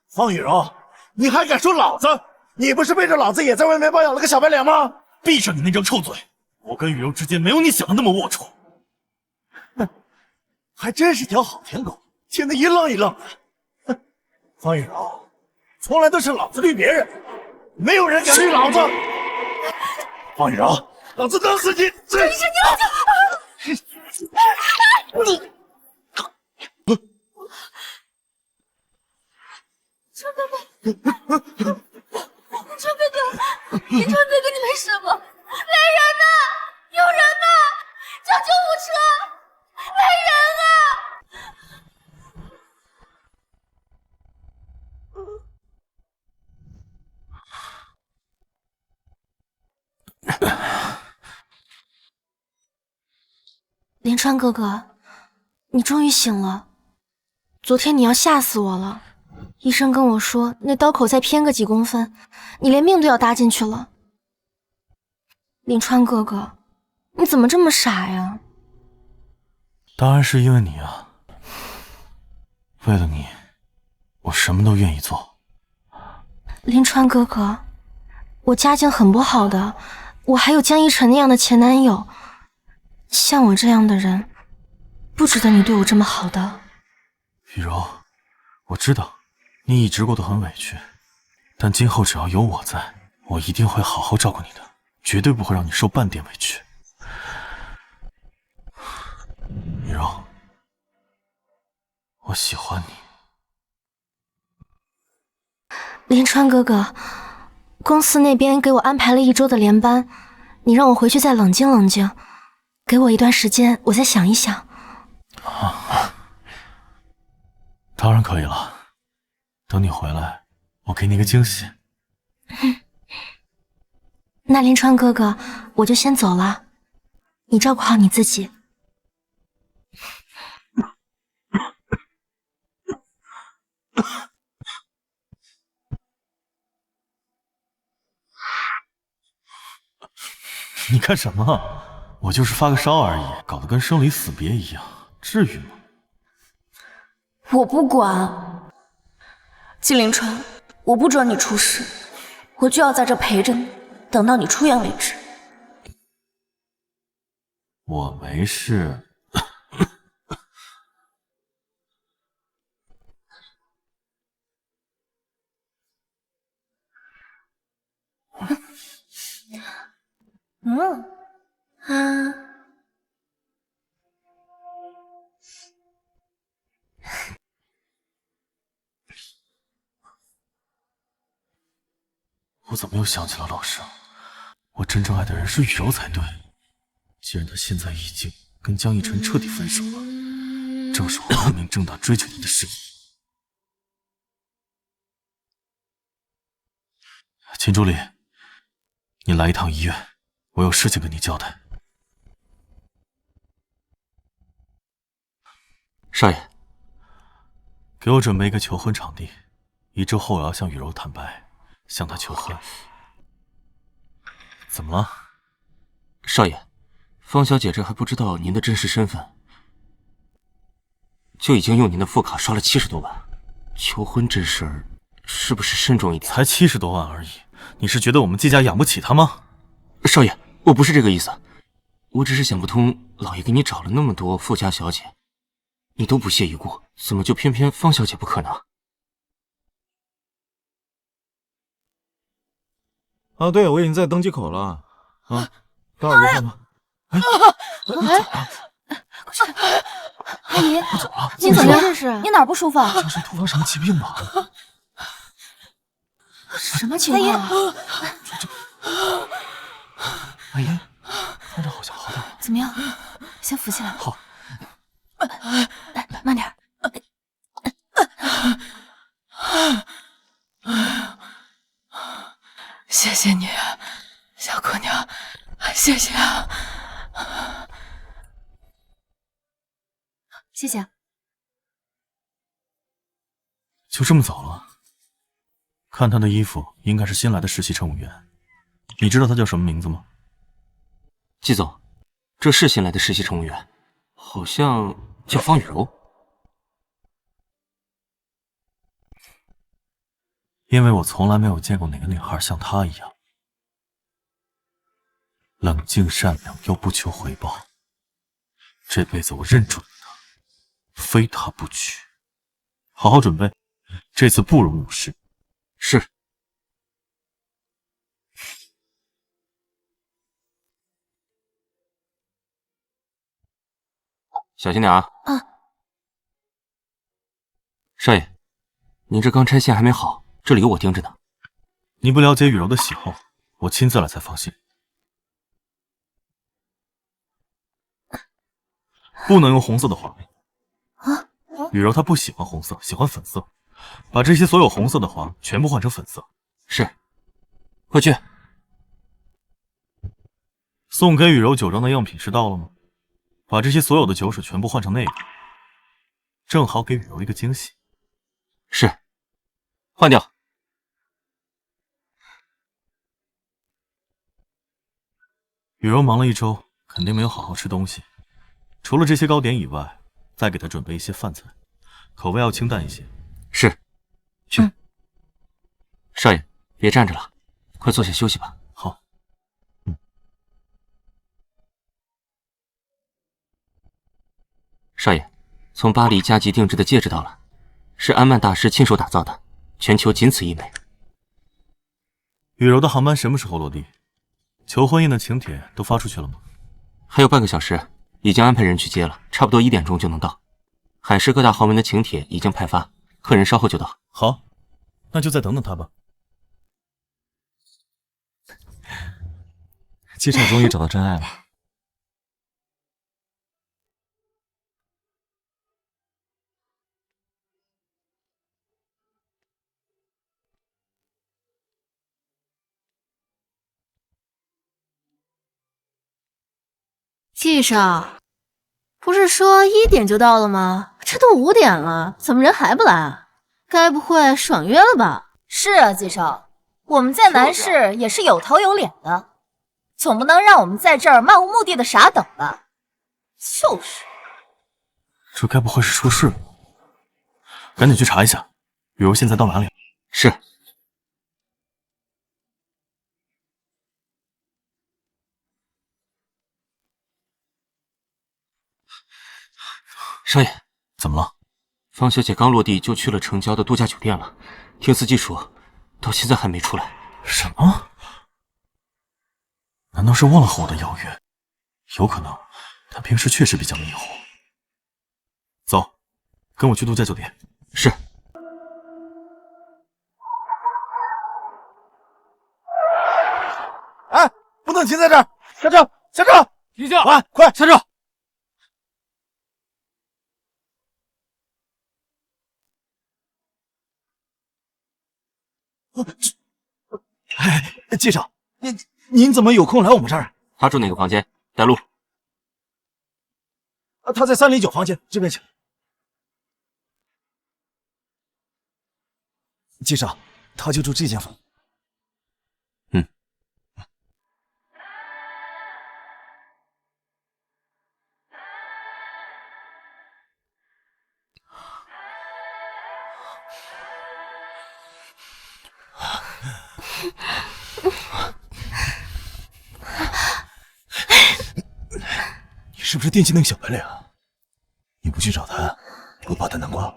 方雨柔，你还敢说老子？你不是背着老子也在外面包养了个小白脸吗？闭上你那张臭嘴！我跟雨柔之间没有你想的那么龌龊。哼，还真是条好舔狗。听得一愣一愣的。哼，方雨柔，从来都是老子绿别人，没有人敢绿老子。方雨柔，老子弄死你！这是你！川哥哥，川哥哥，林川哥哥，你没事吗？来人呐！有人呐！叫救护车！来人啊！林川哥哥，你终于醒了。昨天你要吓死我了，医生跟我说那刀口再偏个几公分，你连命都要搭进去了。林川哥哥，你怎么这么傻呀？当然是因为你啊！为了你，我什么都愿意做。林川哥哥，我家境很不好的，我还有江一晨那样的前男友，像我这样的人，不值得你对我这么好的。雨柔，我知道你一直过得很委屈，但今后只要有我在，我一定会好好照顾你的，绝对不会让你受半点委屈。雨柔，我喜欢你。林川哥哥，公司那边给我安排了1周的连班，你让我回去再冷静冷静，给我一段时间，我再想一想。当然可以了，等你回来，我给你个惊喜。那林川哥哥，我就先走了，你照顾好你自己。你干什么？我就是发个烧而已，搞得跟生离死别一样，至于吗？我不管，季凌川，我不准你出事，我就要在这陪着你，等到你出院为止。我没事。我怎么又想起了老师？我真正爱的人是雨柔才对。既然他现在已经跟江一晨彻底分手了，正是我光明正大追求你的时机。秦助理，你来一趟医院，我有事情跟你交代。少爷，给我准备一个求婚场地，1周后我要向雨柔坦白，向她求婚。怎么了？少爷，方小姐这还不知道您的真实身份，就已经用您的副卡刷了70多万。求婚这事儿是不是慎重一点？才70多万而已，你是觉得我们季家养不起她吗？少爷，我不是这个意思，我只是想不通，老爷给你找了那么多富家小姐，你都不屑一顾，怎么就偏偏方小姐不可呢？啊，对，我已经在登机口了。啊，待会儿就上吧。阿姨，你怎么样？你哪儿不舒服啊？这是突发什么疾病吧？什么情况啊？阿姨，方丈好像好点了。怎么样？先扶起来。好。慢点。谢谢你，小姑娘，谢谢啊！谢谢。就这么走了？看他的衣服，应该是新来的实习乘务员。你知道他叫什么名字吗？季总，这是新来的实习乘务员，好像叫方雨柔。因为我从来没有见过哪个女孩像她一样冷静善良又不求回报。这辈子我认准了她，非她不娶。好好准备，这次不容有失。是。小心点啊！少爷，您这刚拆线还没好，这里有我盯着呢。你不了解雨柔的喜好，我亲自来才放心。不能用红色的花。雨柔她不喜欢红色，喜欢粉色。把这些所有红色的花全部换成粉色。是。快去。送给雨柔酒庄的样品是到了吗？把这些所有的酒水全部换成那个，正好给雨柔一个惊喜。是。换掉。雨柔忙了一周，肯定没有好好吃东西。除了这些糕点以外，再给她准备一些饭菜，口味要清淡一些。是。去。少爷，别站着了，快坐下休息吧。好。少爷，从巴黎加急定制的戒指到了，是安曼大师亲手打造的，全球仅此一枚。雨柔的航班什么时候落地？求婚宴的请帖都发出去了吗？还有半个小时，已经安排人去接了，差不多1点钟就能到。海市各大豪门的请帖已经派发，客人稍后就到。好，那就再等等他吧。季少终于找到真爱了。季少，不是说1点就到了吗？这都5点了，怎么人还不来啊？该不会爽约了吧？是啊，季少，我们在南市也是有头有脸的，总不能让我们在这儿漫无目的的傻等吧？就是，这该不会是出事了？赶紧去查一下，雨柔现在到哪里了？是。少爷，怎么了？方小姐刚落地就去了城郊的度假酒店了，听司机说，到现在还没出来。什么？难道是忘了和我的邀约？有可能，她平时确实比较迷糊。走，跟我去度假酒店。是。哎，不能停在这儿，下车，下车！停下！快下车！哎，季少，您怎么有空来我们这儿？他住哪个房间？带路。他在309房间，这边请。季少，他就住这间房。嗯。你是不是惦记那个小白脸啊？你不去找他，不怕他难过？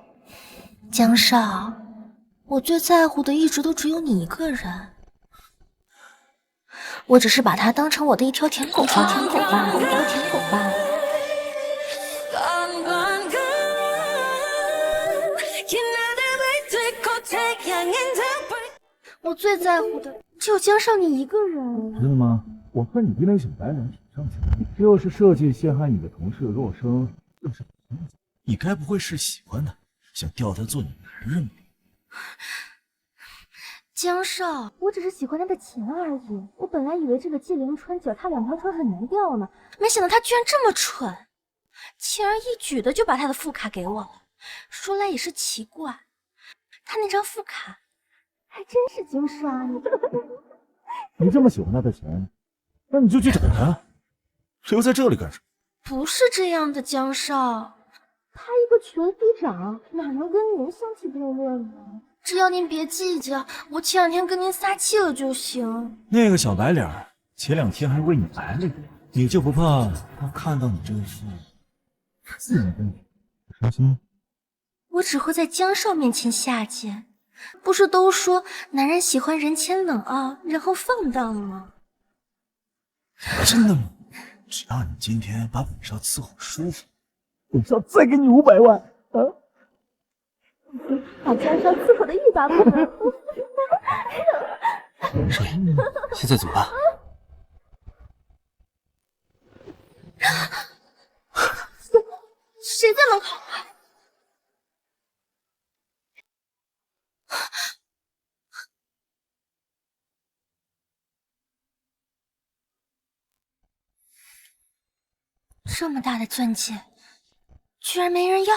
江少，我最在乎的一直都只有你一个人。我只是把他当成我的一条舔狗罢了。我最在乎的只有江少你一个人。真的吗？我看你对那个小白脸挺上心的。这要是设计陷害你的同事若生，又是你该不会是喜欢他，想钓他做你男人吧？江少，我只是喜欢他的钱而已。我本来以为这个季凌川脚踏2条船很难钓呢，没想到他居然这么蠢，轻而易举的就把他的副卡给我了。说来也是奇怪，他那张副卡还真是金沙呢。你这么喜欢他的钱，那你就去找他，留在这里干什么？不是这样的，江少，他一个穷逼长，哪能跟您相提并论呢？只要您别计较，我前2天跟您撒气了就行。那个小白脸前2天还为你来了，你就不怕他看到你这副字眼问题伤心吗？我只会在江少面前下贱。不是都说男人喜欢人前冷傲，然后放荡吗？真的吗？只要你今天把本少伺候舒服，本少再给你500万啊！把江少伺候的欲罢不能。少爷，现在怎么办？谁在门口？这么大的钻戒，居然没人要！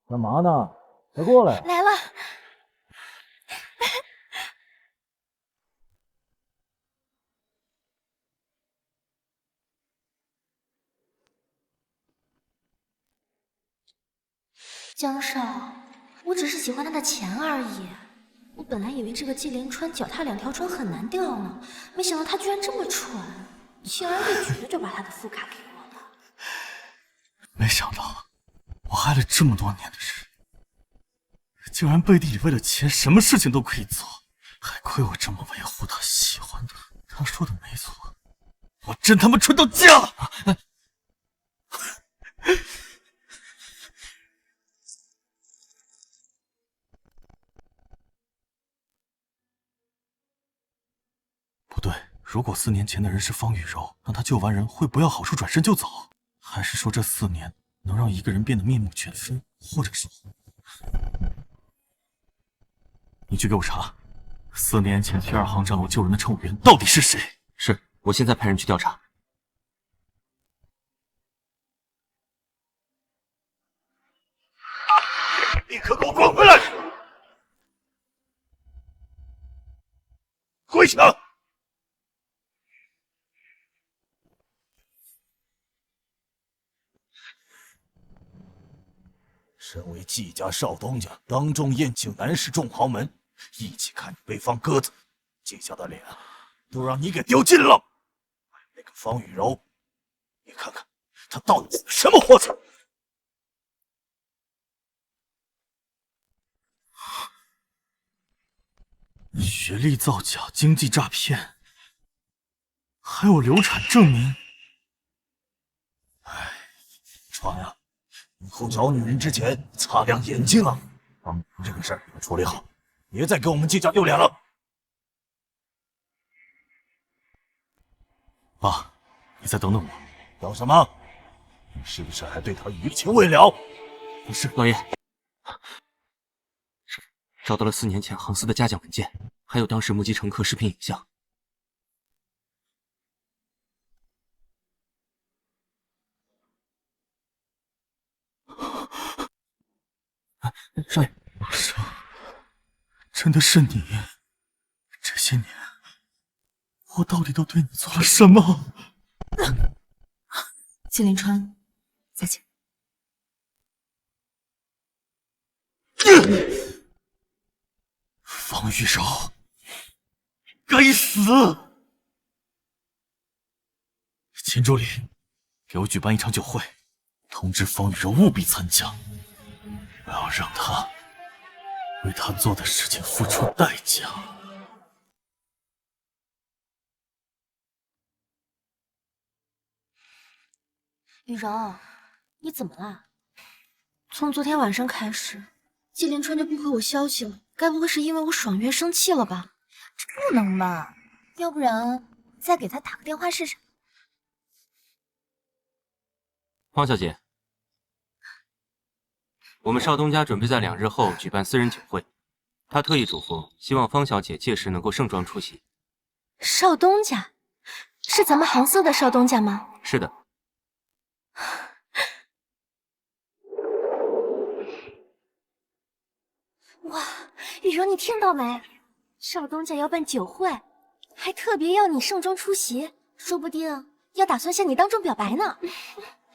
干嘛呢？快过来！来了。江少，我只是喜欢他的钱而已。我本来以为这个季连川脚踏2条船很难掉呢，没想到他居然这么蠢，轻而易举的就把他的副卡给我了。没想到我害了这么多年的人，竟然背地里为了钱什么事情都可以做，还亏我这么维护他喜欢的。他说的没错，我真他妈蠢到家了！不对，如果4年前的人是方雨柔，那他救完人会不要好处转身就走？还是说这4年能让一个人变得面目全非？或者说，你去给我查4年前去2航站楼救人的乘务员到底是谁？是，我现在派人去调查。立刻给我滚回来！跪下！身为季家少东家，当众宴请南市众豪门，一起看你被放鸽子，季家的脸都让你给丢尽了。还有那个方雨柔，你看看她到底什么货色？学历造假、经济诈骗，还有流产证明。哎，川啊，以后找女人之前擦亮眼睛啊！这个事儿你们处理好，别再给我们季家丢脸了。爸，你再等等我。等什么？你是不是还对他余情未了？不是，老爷，找到了4年前航司的嘉奖文件，还有当时目击乘客视频影像。少爷，真的是你？这些年，我到底都对你做了什么？季连川，再见。方玉柔，该死！秦助理，给我举办一场酒会，通知方玉柔务必参加，我要让她为她做的事情付出代价。雨柔，你怎么了？从昨天晚上开始，季连川就不回我消息了，该不会是因为我爽约生气了吧？这不能吧？要不然再给他打个电话试试。方小姐，我们少东家准备在2日后举办私人酒会，他特意嘱咐，希望方小姐届时能够盛装出席。少东家，是咱们航司的少东家吗？是的。哇，雨柔，你听到没？少东家要办酒会，还特别要你盛装出席，说不定要打算向你当众表白呢。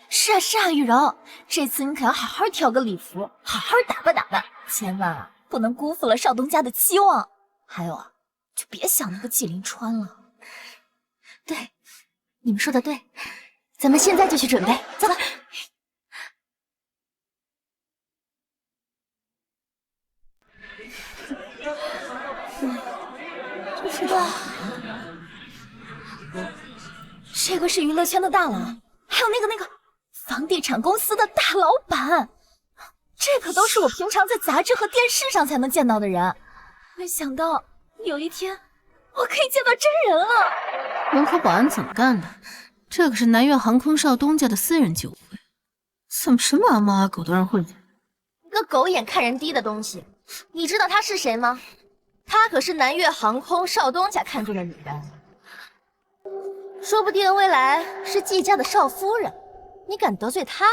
是啊是啊，雨柔，这次你可要好好挑个礼服，好好打扮打扮，千万不能辜负了少东家的期望。还有啊，就别想那个季连川了。对，你们说的对，咱们现在就去准备，走吧。哇，这个是娱乐圈的大佬，还有那个房地产公司的大老板，这可都是我平常在杂志和电视上才能见到的人。没想到有一天我可以见到真人了。门口保安怎么干的？这可是南越航空少东家的私人酒会，怎么什么阿猫阿狗都让混进来？个狗眼看人低的东西！你知道他是谁吗？他可是南越航空少东家看中的女人，说不定未来是季家的少夫人。你敢得罪他，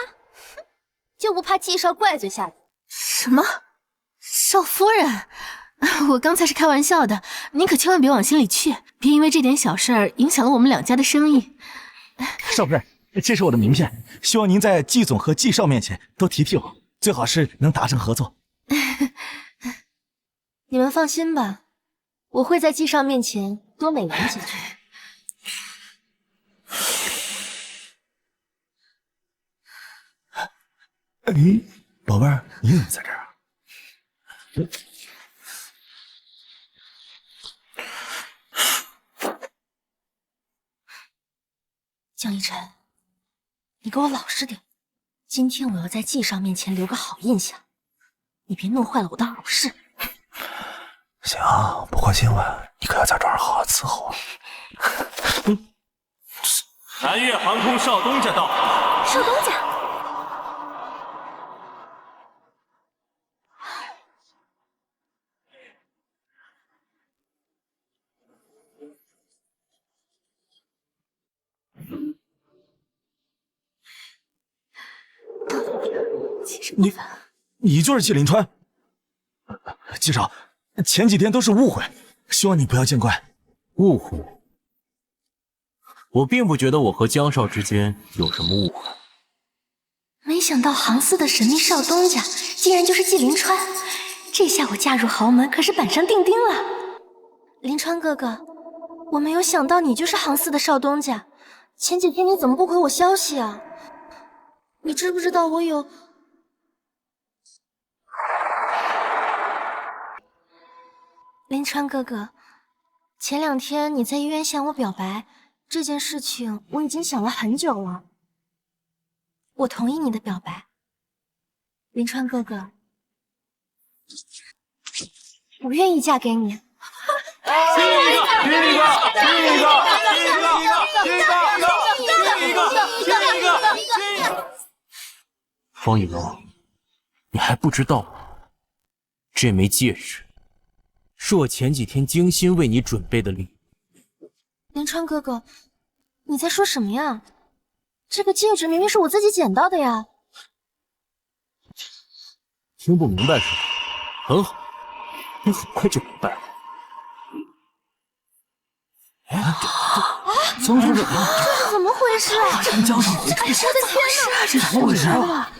就不怕季少怪罪下来？什么？少夫人？我刚才是开玩笑的，您可千万别往心里去，别因为这点小事儿影响了我们两家的生意。少夫人，这是我的名片，希望您在季总和季少面前多提提我，最好是能达成合作。你们放心吧，我会在季少面前多美言几句。哎，宝贝儿，你怎么在这儿啊？江一晨，你给我老实点，今天我要在季少面前留个好印象，你别弄坏了我的好事。行，不过今晚你可要假装好好伺候我。南越航空少东家到。少东家。你就是季临川？季少，前几天都是误会，希望你不要见怪。误会？我并不觉得我和江少之间有什么误会。没想到杭司的神秘少东家竟然就是季临川，这下我嫁入豪门可是板上钉钉了。临川哥哥，我没有想到你就是杭司的少东家，前几天你怎么不回我消息啊？你知不知道我有……临川哥哥，前2天你在医院向我表白这件事情，我已经想了很久了。我同意你的表白，临川哥哥，我愿意嫁给你。方雨柔，你还不知道吗？这枚戒指是我前几天精心为你准备的礼物。临川哥哥，你在说什么呀？这个戒指明明是我自己捡到的呀！听不明白是吧？很好，你很快就明白了。江少，这是怎么回事啊？江少，我的天哪，这怎么回事啊？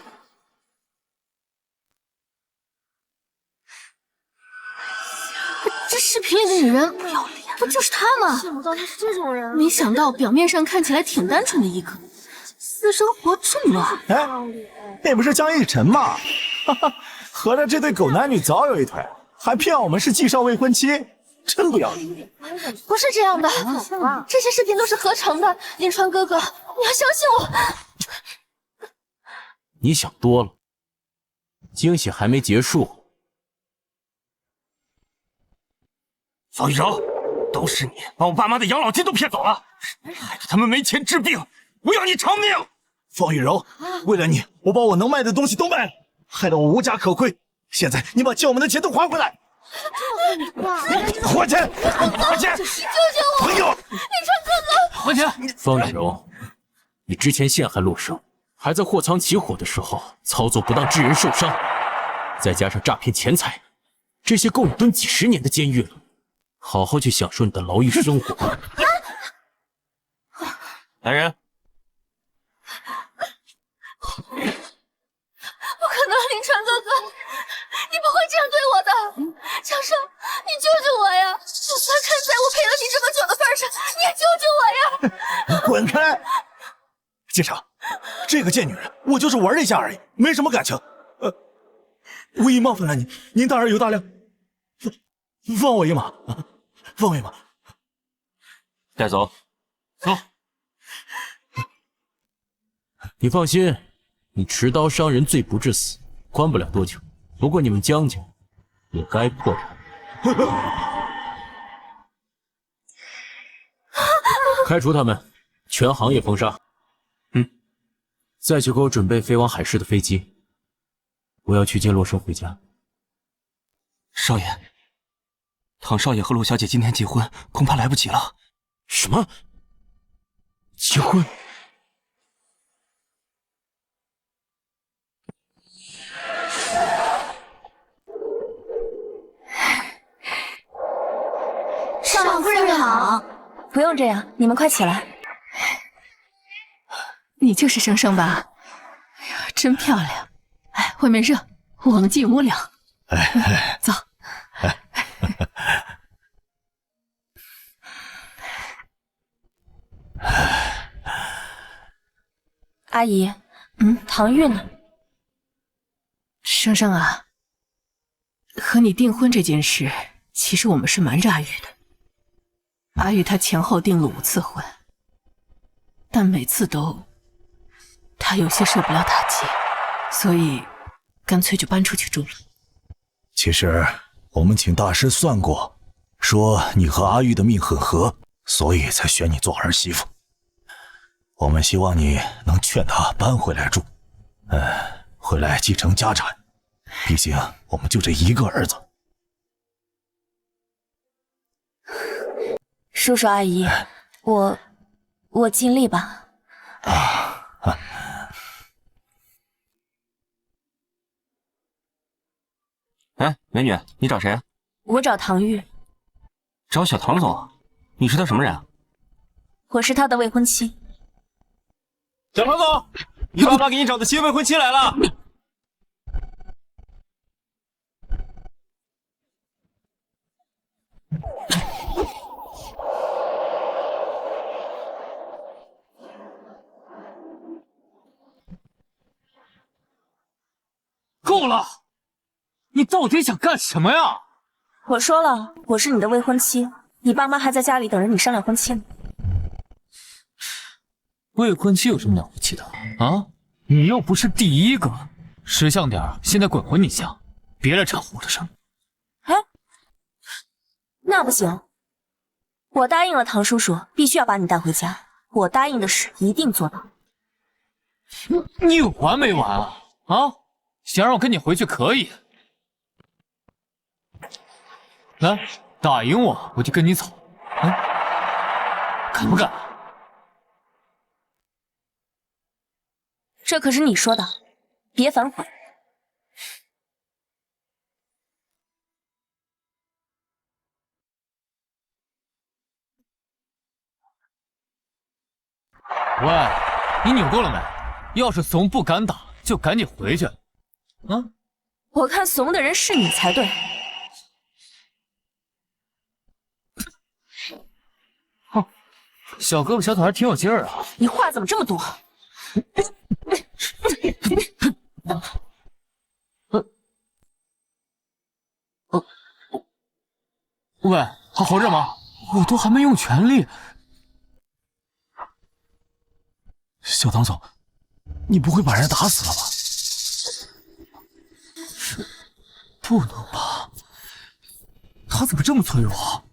这视频里的女人不就是她吗？想不到她是这种人。没想到表面上看起来挺单纯的一个，私生活这么乱。哎，那不是江一晨吗？哈哈，合着这对狗男女早有一腿，还骗我们是季少未婚妻，真不要脸！不是这样的，这些视频都是合成的。临川哥哥，你要相信我。你想多了，惊喜还没结束。方玉柔，都是你把我爸妈的养老金都骗走了，害得他们没钱治病，我要你偿命！方玉柔，为了你，我把我能卖的东西都卖了，害得我无家可归。现在你把借我们的钱都还回来！还钱！还钱！你救救我！朋友，临川哥哥，还钱！方雨柔，你之前陷害陆生，还在货仓起火的时候操作不当致人受伤，再加上诈骗钱财，这些够你蹲几10年的监狱了。好好去享受你的牢狱生活。来人！不可能，临川哥哥，你不会这样对我的。江少，你救救我呀！就算看在我陪了你这么久的份上，你也救救我呀！滚开！季少，这个贱女人，我就是玩一下而已，没什么感情。无意冒犯了您，您大人有大量。放我一马，放我一马。带走，走。你放心，你持刀伤人罪不至死，关不了多久。不过你们江家也该破产。开除他们，全行业封杀。再去给我准备飞往海市的飞机。我要去接洛生回家。少爷，唐少爷和陆小姐今天结婚，恐怕来不及了。什么？结婚？少夫人好。不用这样，你们快起来。你就是生生吧？哎呀，真漂亮！哎，外面热，我们进屋聊。走。阿姨，唐玉呢？生生啊，和你订婚这件事，其实我们是瞒着阿玉的。阿玉她前后订了5次婚，但每次都，她有些受不了打击，所以干脆就搬出去住了。其实我们请大师算过，说你和阿玉的命很合，所以才选你做儿媳妇。我们希望你能劝她搬回来住，回来继承家产。毕竟我们就这一个儿子。叔叔阿姨，我尽力吧。哎，美女，你找谁啊？我找唐玉。找小唐总？你是他什么人啊？我是他的未婚妻。小唐总，你爸妈给你找的新未婚妻来了。够了！你到底想干什么呀？我说了，我是你的未婚妻，你爸妈还在家里等着你商量婚期呢。未婚妻有什么了不起的啊？你又不是第一个，识相点，现在滚回你家，别来掺和我的事。哎，那不行，我答应了唐叔叔，必须要把你带回家，我答应的事一定做到。你有完没完啊？啊？想让我跟你回去可以，来打赢我就跟你走，敢不敢？这可是你说的，别反悔。喂，你扭够了没？要是怂不敢打，就赶紧回去。我看怂的人是你才对。小胳膊小腿还挺有劲儿啊！你话怎么这么多？喂，还活着吗？我都还没用全力。小唐总，你不会把人打死了吧？不能吧？他怎么这么脆弱？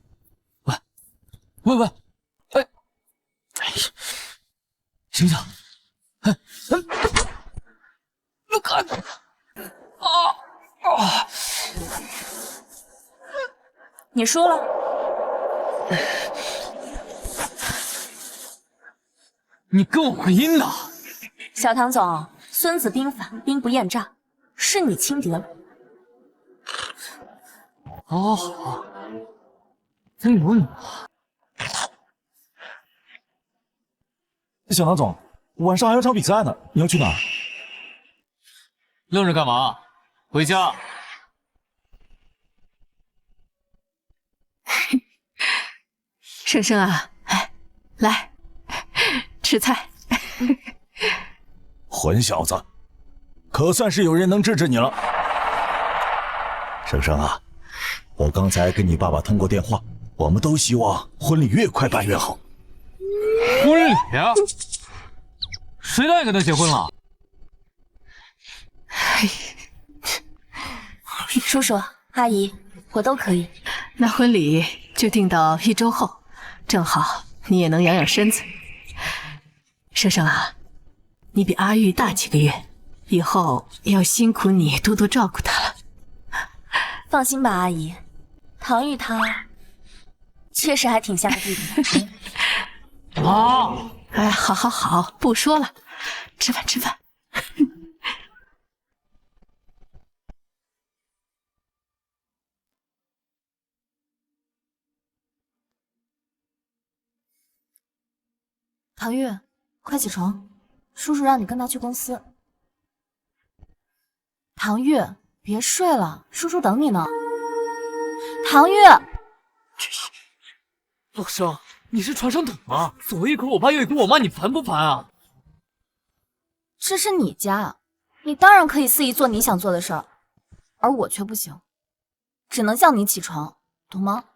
喂，哎，醒醒！你输了。你跟我拼的？小唐总，孙子兵法，兵不厌诈，是你轻敌了。好，真有你！小唐总，晚上还有场比赛呢，你要去哪儿？愣着干嘛？回家。生生啊，来吃菜。混小子，可算是有人能治治你了。生生啊，我刚才跟你爸爸通过电话，我们都希望婚礼越快办越好。婚礼啊？谁答应跟他结婚了？叔叔阿姨，我都可以。那婚礼就定到1周后，正好你也能养养身子。生生啊，你比阿玉大几个月，以后要辛苦你多多照顾她了。放心吧，阿姨，唐玉她确实还挺像个弟弟的。啊！哎，好，不说了，吃饭。唐玉，快起床，叔叔让你跟他去公司。唐玉，别睡了，叔叔等你呢。唐玉，陆生，你是传声筒吗？左一口我爸，右一口我妈，你烦不烦啊？这是你家，你当然可以肆意做你想做的事儿，而我却不行，只能叫你起床，懂吗？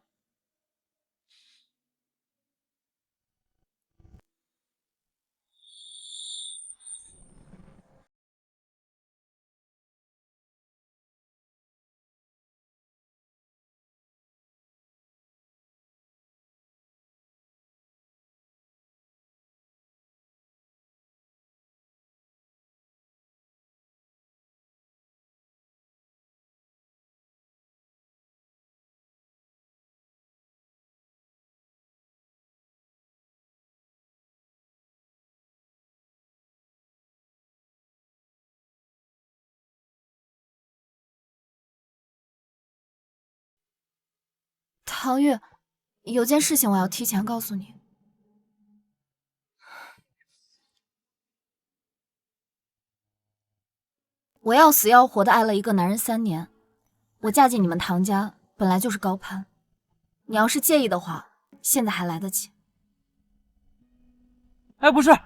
唐玉，有件事情我要提前告诉你。我要死要活的爱了一个男人3年，我嫁进你们唐家本来就是高攀，你要是介意的话，现在还来得及。哎，不是，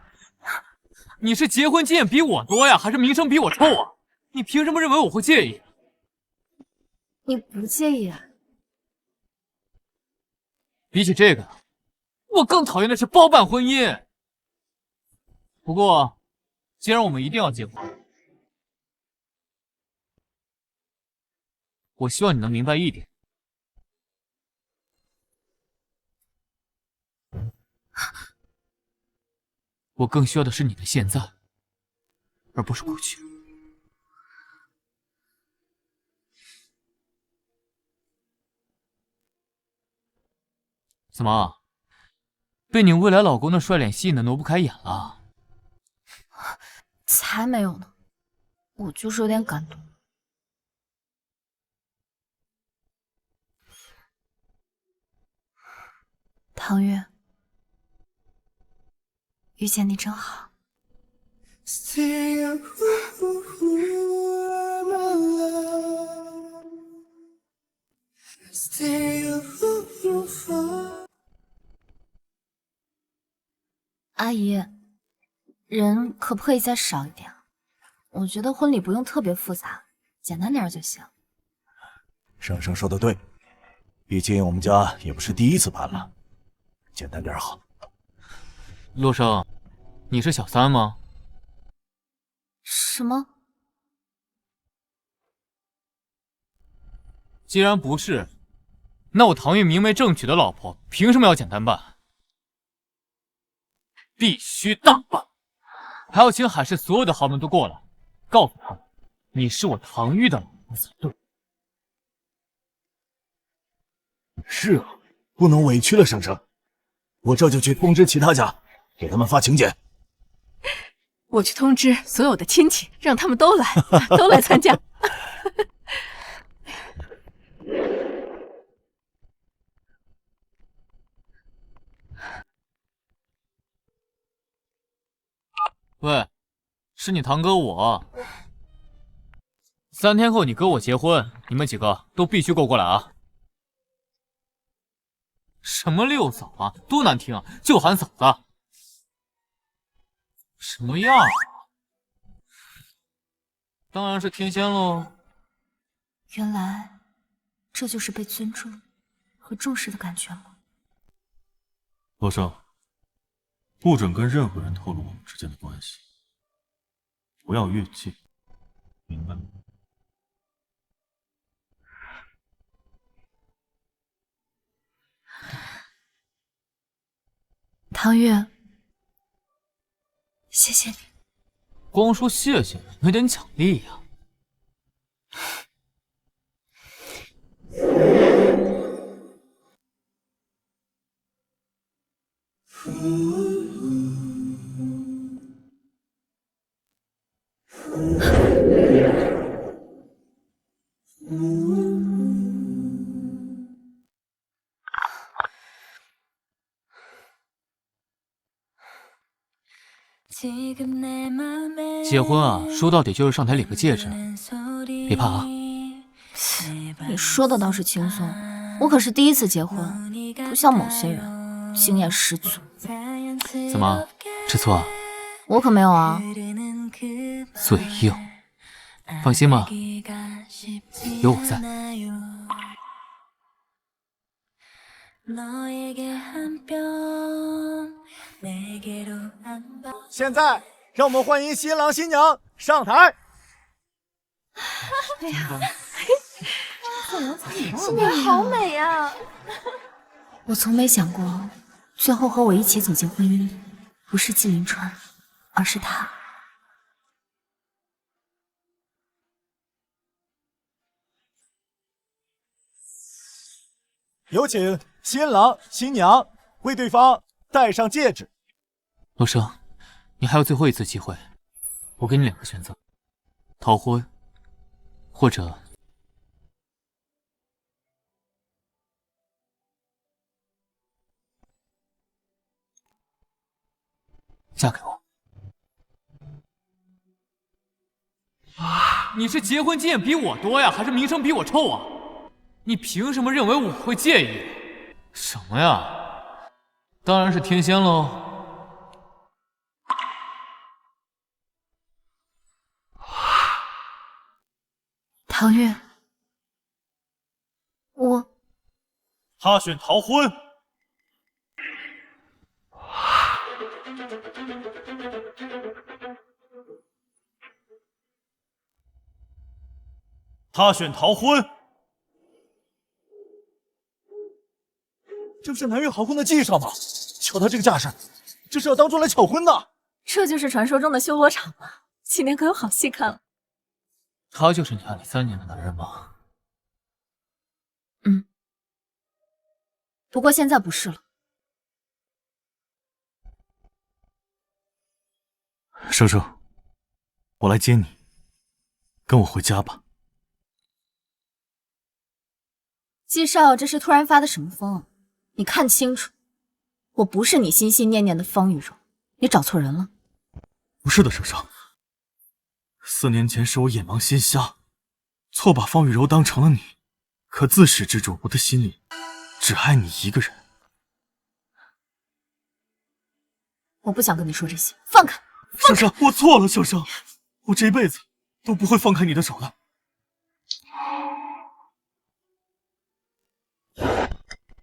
你是结婚经验比我多呀，还是名声比我臭啊？你凭什么认为我会介意？你不介意啊？比起这个，我更讨厌的是包办婚姻。不过，既然我们一定要结婚，我希望你能明白一点，我更需要的是你的现在，而不是过去。怎么，被你未来老公的帅脸吸引的挪不开眼了？才没有呢，我就是有点感动。唐月，遇见你真好。阿姨，人可不可以再少一点？我觉得婚礼不用特别复杂，简单点就行。生生说的对，毕竟我们家也不是第一次办了，简单点好。洛生，你是小三吗？什么？既然不是，那我唐玉明媒正娶的老婆凭什么要简单办？必须大办！还要请海市所有的豪门都过来，告诉他们你是我唐玉的老婆才对。是啊，不能委屈了生生。我这就去通知其他家，给他们发请柬。我去通知所有的亲戚，让他们都来，都来参加。喂，是你堂哥我。3天后你哥我结婚，你们几个都必须过来啊！什么六嫂啊，多难听啊，就喊嫂子。什么样啊？当然是天仙喽。原来这就是被尊重和重视的感觉吗？洛生，不准跟任何人透露我们之间的关系，不要越界，明白吗？唐月，谢谢你。光说谢谢，没点奖励呀？结婚啊，说到底就是上台领个戒指，别怕啊。你说的倒是轻松，我可是第一次结婚，不像某些人经验十足。怎么，吃醋啊？我可没有啊。嘴硬，放心吧，有我在。现在让我们欢迎新郎新娘上台。哎呀，新娘好美呀！我从没想过，最后和我一起走进婚姻，不是季凌川，而是他。有请新郎新娘为对方戴上戒指。陆生，你还有最后一次机会，我给你2个选择：逃婚，或者嫁给我。你是结婚经验比我多呀，还是名声比我臭啊？你凭什么认为我会介意？什么呀？当然是天仙喽。唐月，他选逃婚。他选逃婚。这不是南岳豪宫的纪上吗？瞧他这个架势，这是要当众来抢婚的。这就是传说中的修罗场吗？今年可有好戏看了。他就是你爱了3年的男人吗？嗯，不过现在不是了。生生，我来接你，跟我回家吧。季少，这是突然发的什么疯啊？你看清楚，我不是你心心念念的方雨柔，你找错人了。不是的，生生，4年前是我眼盲心瞎，错把方雨柔当成了你。可自始至终，我的心里只爱你一个人。我不想跟你说这些，放开！生生，我错了，生生，我这辈子都不会放开你的手的。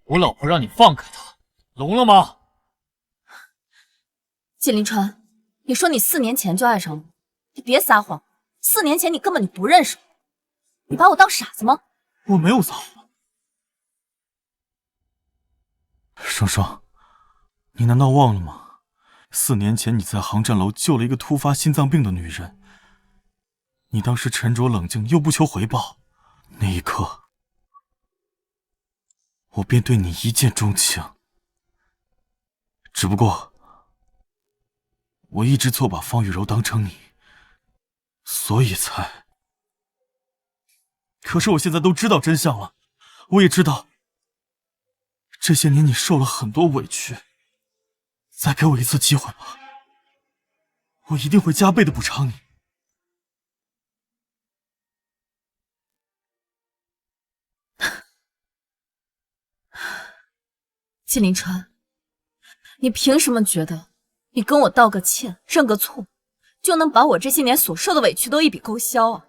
我老婆让你放开她，聋了吗？季凌川，你说你4年前就爱上我，你别撒谎。4年前你根本就不认识我，你把我当傻子吗？我没有撒谎。生生，你难道忘了吗？4年前你在航站楼救了一个突发心脏病的女人，你当时沉着冷静又不求回报，那一刻我便对你一见钟情。只不过我一直错把方雨柔当成你，所以才……可是我现在都知道真相了，我也知道这些年你受了很多委屈，再给我一次机会吧，我一定会加倍的补偿你。季凌川，你凭什么觉得你跟我道个歉、认个错，就能把我这些年所受的委屈都一笔勾销啊？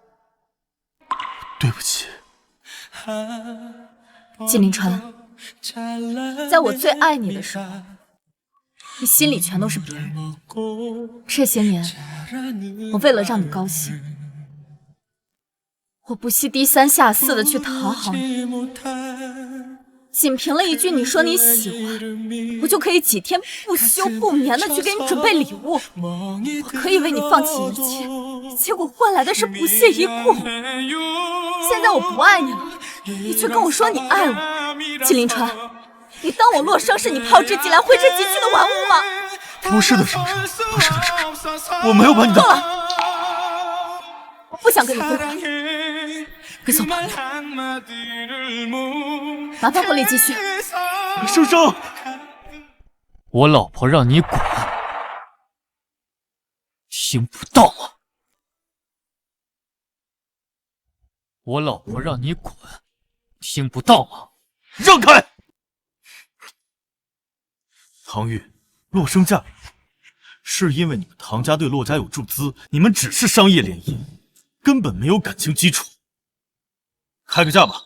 对不起，纪凌川，在我最爱你的时候，你心里全都是别人。这些年，我为了让你高兴，我不惜低三下四的去讨好你。仅凭了一句你说你喜欢，我就可以几天不休不眠的去给你准备礼物，我可以为你放弃一切，结果换来的是不屑一顾。现在我不爱你了，你却跟我说你爱我。纪凌川，你当我洛生是你炮制伎来挥之即去的玩物吗？不是的，生生，不是的，生生，我没有把你当……够了，我不想跟你废话，别走吧，麻烦回来继续。生生，我老婆让你滚，听不到吗？我老婆让你滚，听不到吗？让开！唐玉，洛生嫁给你，是因为你们唐家对洛家有注资，你们只是商业联姻，根本没有感情基础。开个价吧，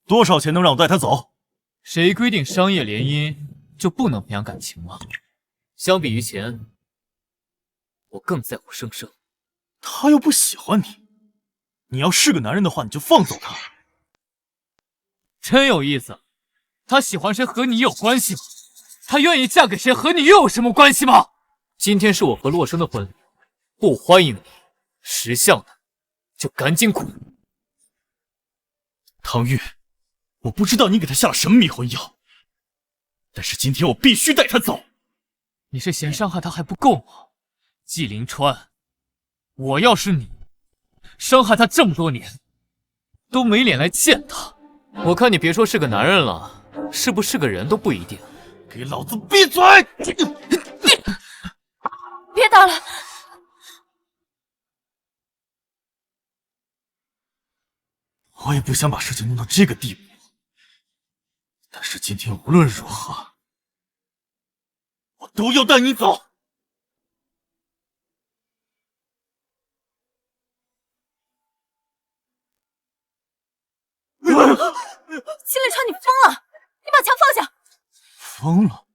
多少钱能让我带她走？谁规定商业联姻就不能培养感情吗？相比于钱，我更在乎生生。他又不喜欢你，你要是个男人的话，你就放走他。真有意思，他喜欢谁和你有关系吗？他愿意嫁给谁和你又有什么关系吗？今天是我和洛生的婚礼，不欢迎你，识相的就赶紧滚。唐玉，我不知道你给他下了什么迷魂药，但是今天我必须带他走。你是嫌伤害他还不够吗？纪凌川，我要是你，伤害他这么多年，都没脸来见他。我看你别说是个男人了，是不是个人都不一定。给老子闭嘴！别打了！我也不想把事情弄到这个地步，但是今天无论如何，我都要带你走。纪凌川，你疯了！你把枪放下！疯了？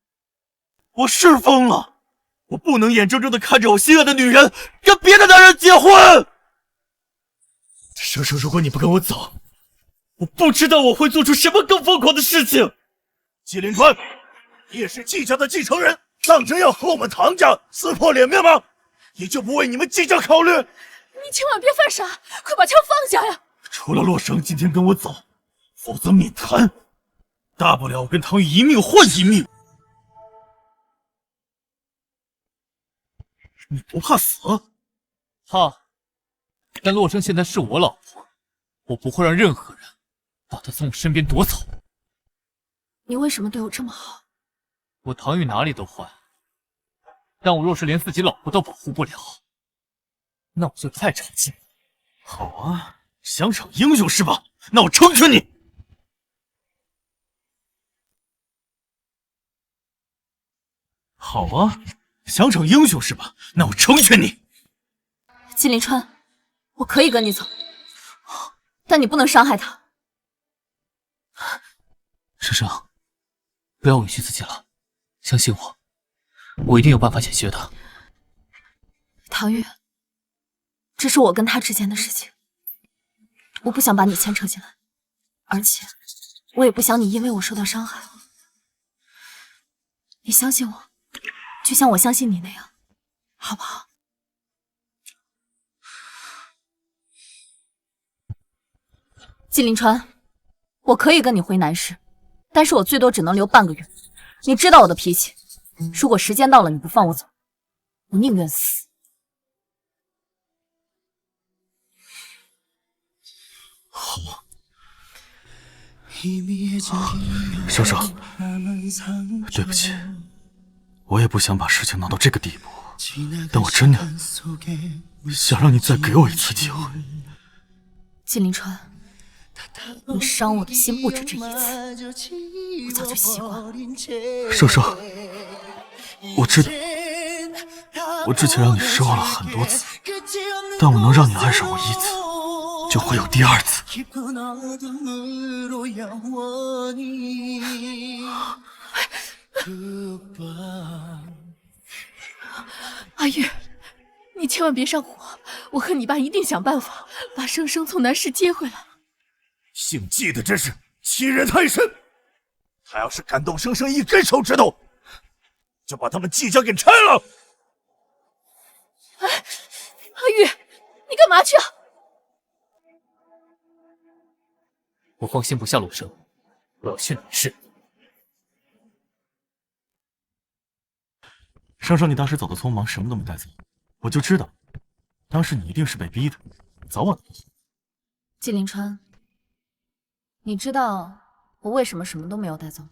我是疯了！我不能眼睁睁的看着我心爱的女人跟别的男人结婚！生生，如果你不跟我走，我不知道我会做出什么更疯狂的事情。纪凌川，你也是纪家的继承人，当真要和我们唐家撕破脸面吗？你就不为你们纪家考虑？你千万别犯傻，快把枪放下呀！除了洛生今天跟我走，否则免谈。大不了我跟唐玉一命换一命。你不怕死？怕。但洛生现在是我老婆，我不会让任何人把她从我身边夺走。你为什么对我这么好？我唐玉哪里都坏，但我若是连自己老婆都保护不了，那我就太长进。好啊，想逞英雄是吧？那我成全你。好啊，想逞英雄是吧？那我成全你。纪凌川，我可以跟你走，但你不能伤害他。生生，不要委屈自己了，相信我，我一定有办法解决的。唐玉，这是我跟他之间的事情，我不想把你牵扯进来，而且我也不想你因为我受到伤害。你相信我，就像我相信你那样，好不好？纪凌川，我可以跟你回南市，但是我最多只能留半个月。你知道我的脾气，如果时间到了你不放我走，我宁愿死。好，生生，对不起，我也不想把事情闹到这个地步，但我真的想让你再给我一次机会。纪凌川，你伤我的心不止这一次，我早就习惯了。生生，我知道，我之前让你失望了很多次，但我能让你爱上我一次，就会有第二次。阿玉，你千万别上火，我和你爸一定想办法把生生从南市接回来。姓季的真是欺人太甚！他要是敢动生生一根手指头，就把他们季家给拆了！哎，阿玉，你干嘛去啊？我放心不下陆生，我要去南市。生生，你当时走的匆忙，什么都没带走，我就知道，当时你一定是被逼的，早晚都会。季凌川，你知道我为什么什么都没有带走？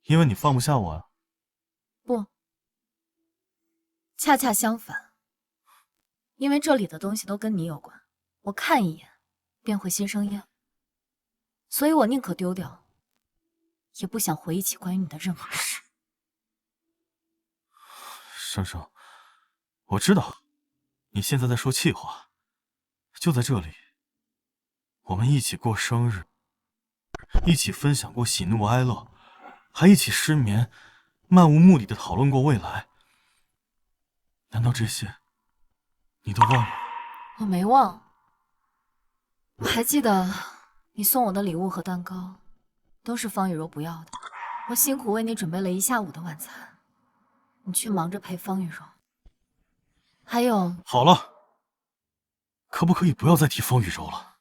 因为你放不下我啊。不，恰恰相反，因为这里的东西都跟你有关，我看一眼便会心生厌，所以我宁可丢掉，也不想回忆起关于你的任何事。生生，我知道你现在在说气话，就在这里，我们一起过生日，一起分享过喜怒哀乐，还一起失眠，漫无目的的讨论过未来。难道这些你都忘了？我没忘，我还记得你送我的礼物和蛋糕，都是方雨柔不要的。我辛苦为你准备了一下午的晚餐，你却忙着陪方雨柔。还有，好了，可不可以不要再提方雨柔了？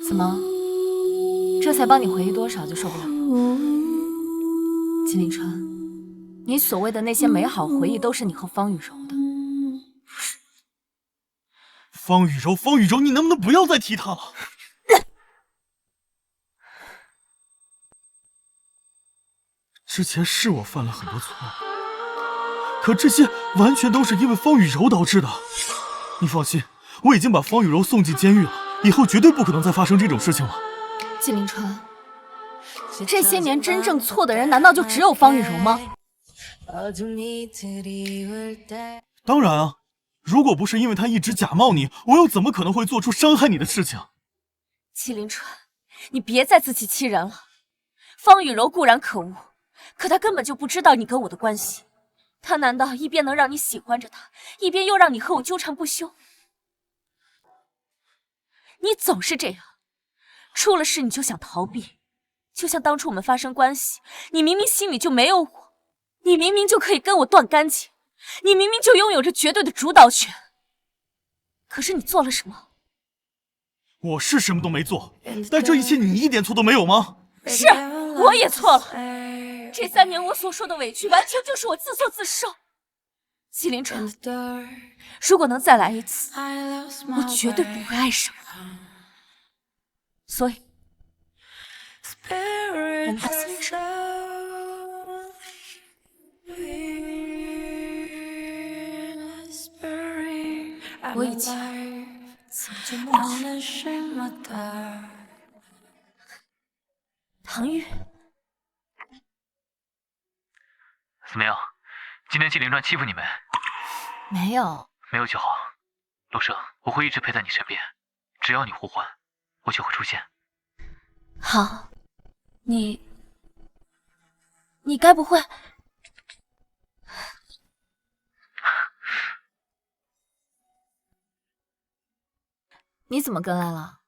怎么？这才帮你回忆多少就受不了？金凌川，你所谓的那些美好回忆都是你和方雨柔的。方雨柔，方雨柔，你能不能不要再提她了？之前是我犯了很多错误，可这些完全都是因为方雨柔导致的。你放心，我已经把方雨柔送进监狱了，以后绝对不可能再发生这种事情了。季凌川，这些年真正错的人难道就只有方雨柔吗？当然啊，如果不是因为他一直假冒你，我又怎么可能会做出伤害你的事情？季凌川，你别再自欺欺人了。方雨柔固然可恶，可她根本就不知道你跟我的关系。她难道一边能让你喜欢着她，一边又让你和我纠缠不休？你总是这样，出了事你就想逃避，就像当初我们发生关系，你明明心里就没有我，你明明就可以跟我断干净，你明明就拥有着绝对的主导权，可是你做了什么？我是什么都没做，但这一切你一点错都没有吗？是，我也错了。这3年我所受的委屈，完全就是我自作自受。季凌川，如果能再来一次，我绝对不会爱上你。所以，我们打算分手。我以前怎么就梦到唐玉？怎么样？今天季凌川欺负你们？没有，没有就好。陆生，我会一直陪在你身边，只要你呼唤，我就会出现。好，你该不会……你怎么跟来了？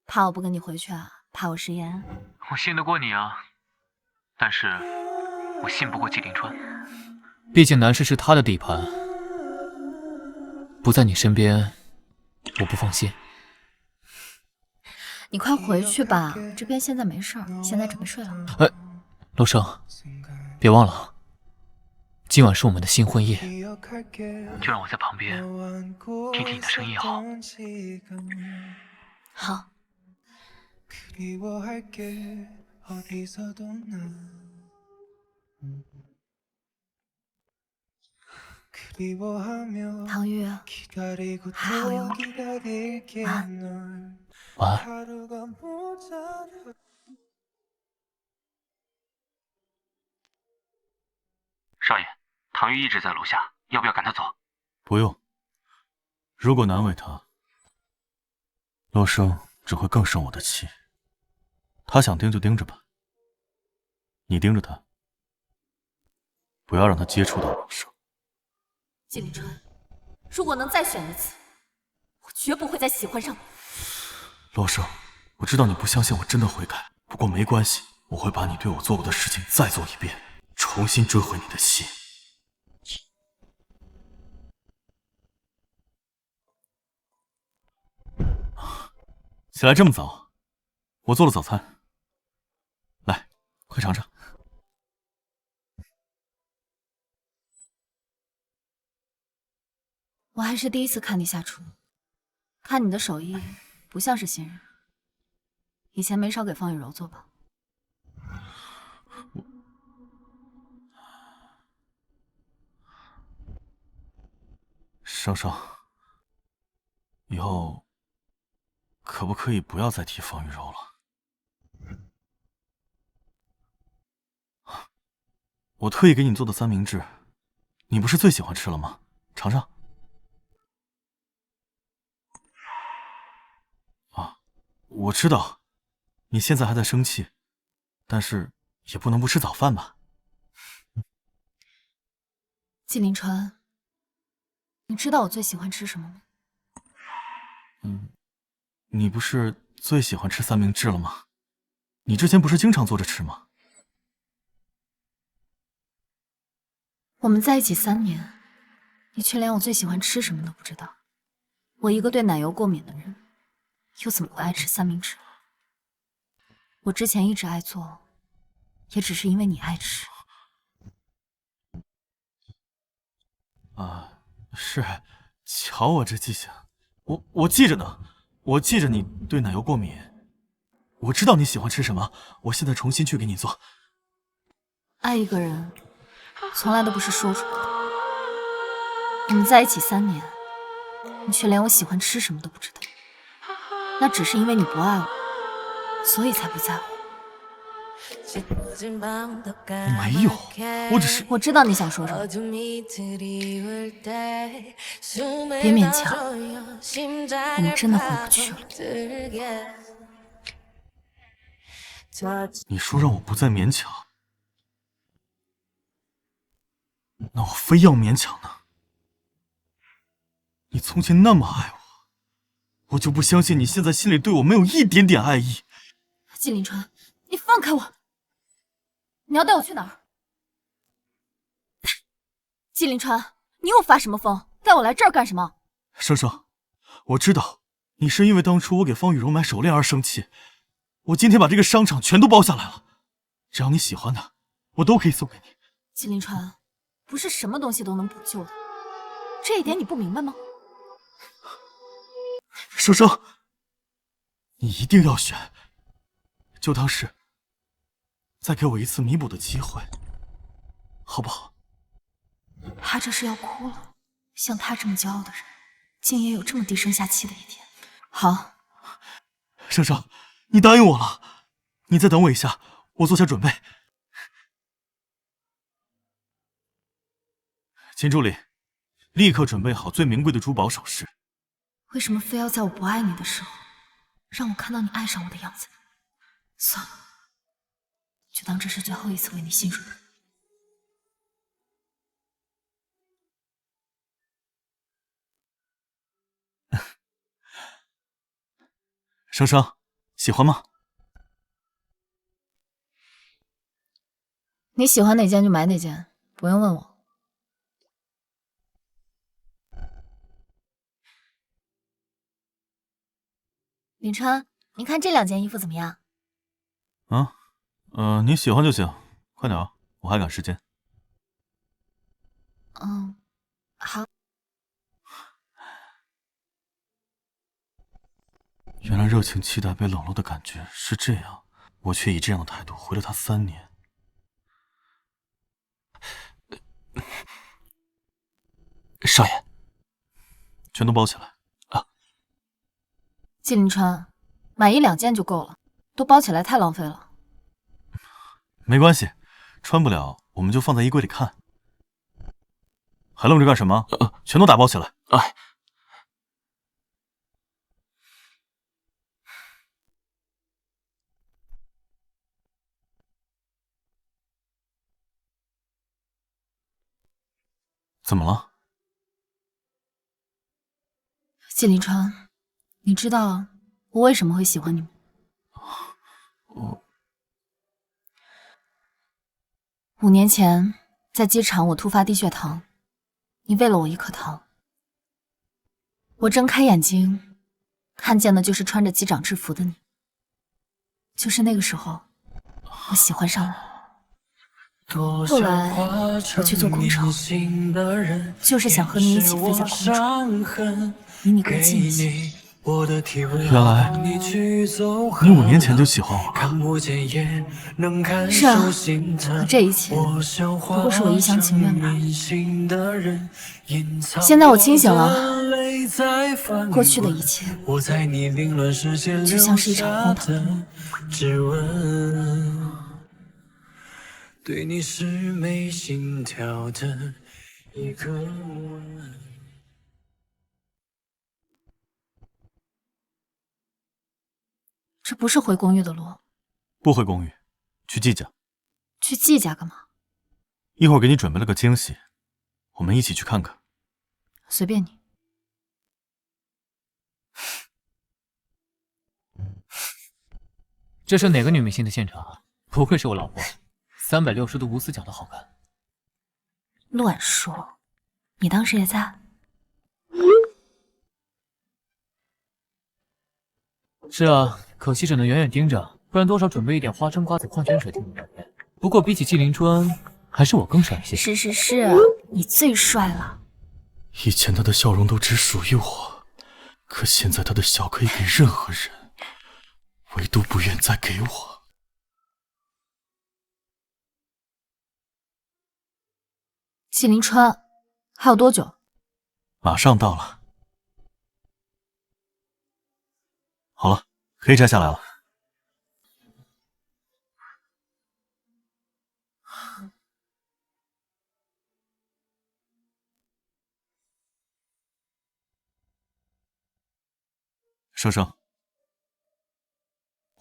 怕我不跟你回去啊？怕我食言？我信得过你啊，但是我信不过季凌川。毕竟南市是他的地盘，不在你身边，我不放心。你快回去吧，这边现在没事儿，现在准备睡了。陆生，别忘了，今晚是我们的新婚夜，就让我在旁边听听你的声音好。好。唐玉，还好有你。晚安。晚安。少爷，唐玉一直在楼下，要不要赶他走？不用。如果难为他，洛生只会更生我的气。他想盯就盯着吧，你盯着他，不要让他接触到洛生。季凌川，如果能再选一次，我绝不会再喜欢上你。洛生，我知道你不相信我真的会改，不过没关系，我会把你对我做过的事情再做一遍，重新追回你的心。起来这么早，我做了早餐，来，快尝尝。我还是第一次看你下厨，看你的手艺不像是新人，以前没少给方雨柔做吧？生生，以后可不可以不要再提方雨柔了？我特意给你做的三明治，你不是最喜欢吃了吗？尝尝。啊，我知道你现在还在生气，但是也不能不吃早饭吧？季凌川，你知道我最喜欢吃什么吗？你不是最喜欢吃三明治了吗？你之前不是经常做着吃吗？我们在一起3年，你却连我最喜欢吃什么都不知道。我一个对奶油过敏的人，又怎么会爱吃三明治？我之前一直爱做，也只是因为你爱吃。啊，是，瞧我这记性，我记着呢，我记着你对奶油过敏，我知道你喜欢吃什么，我现在重新去给你做。爱一个人，从来都不是说出来的。我们在一起3年，你却连我喜欢吃什么都不知道，那只是因为你不爱我，所以才不在乎。没有，我只是……我知道你想说什么，别勉强，我们真的回不去了。你说让我不再勉强，那我非要勉强呢？你从前那么爱我，我就不相信你现在心里对我没有一点点爱意。季凌川，你放开我！你要带我去哪儿？季凌川，你又发什么疯？带我来这儿干什么？生生，我知道你是因为当初我给方雨柔买手链而生气，我今天把这个商场全都包下来了，只要你喜欢的，我都可以送给你。季凌川，不是什么东西都能补救的，这一点你不明白吗？生生，你一定要选，就当是再给我一次弥补的机会，好不好？他这是要哭了，像他这么骄傲的人，竟也有这么低声下气的一天。好，生生，你答应我了，你再等我一下，我做下准备。秦助理，立刻准备好最名贵的珠宝首饰。为什么非要在我不爱你的时候，让我看到你爱上我的样子？算了，就当这是最后一次为你心软。生生，喜欢吗？你喜欢哪件就买哪件，不用问我。林川，你看这2件衣服怎么样？你喜欢就行，快点啊，我还赶时间。好。原来热情期待被冷落的感觉是这样，我却以这样的态度回了他3年。少爷，全都包起来啊！季凌川，买1、2件就够了，都包起来太浪费了。没关系，穿不了我们就放在衣柜里看。还愣着干什么？全都打包起来！哎，怎么了？季林川，你知道我为什么会喜欢你吗？5年前在机场我突发低血糖，你喂了我1颗糖。我睁开眼睛，看见的就是穿着机长制服的你。就是那个时候，我喜欢上了。后来我去做空乘，就是想和你一起飞向空中，离你更近一些。原来你5年前就喜欢我了。是啊，可这一切不过是我一厢情愿罢了。现在我清醒了，过去的一切就像是一场荒唐。对你是没心跳的一个吻。这不是回公寓的路。不回公寓，去季家。去季家干嘛？一会儿给你准备了个惊喜，我们一起去看看。随便你。这是哪个女明星的现场？不愧是我老婆，360度无死角的好看。乱说，你当时也在？是啊，可惜只能远远盯着，不然多少准备一点花生、瓜子、矿泉水替你聊天。不过比起季林川，还是我更帅一些。是，你最帅了。以前他的笑容都只属于我，可现在他的笑可以给任何人，唯独不愿再给我。季林川，还有多久？马上到了。好了，可以摘下来了。生生，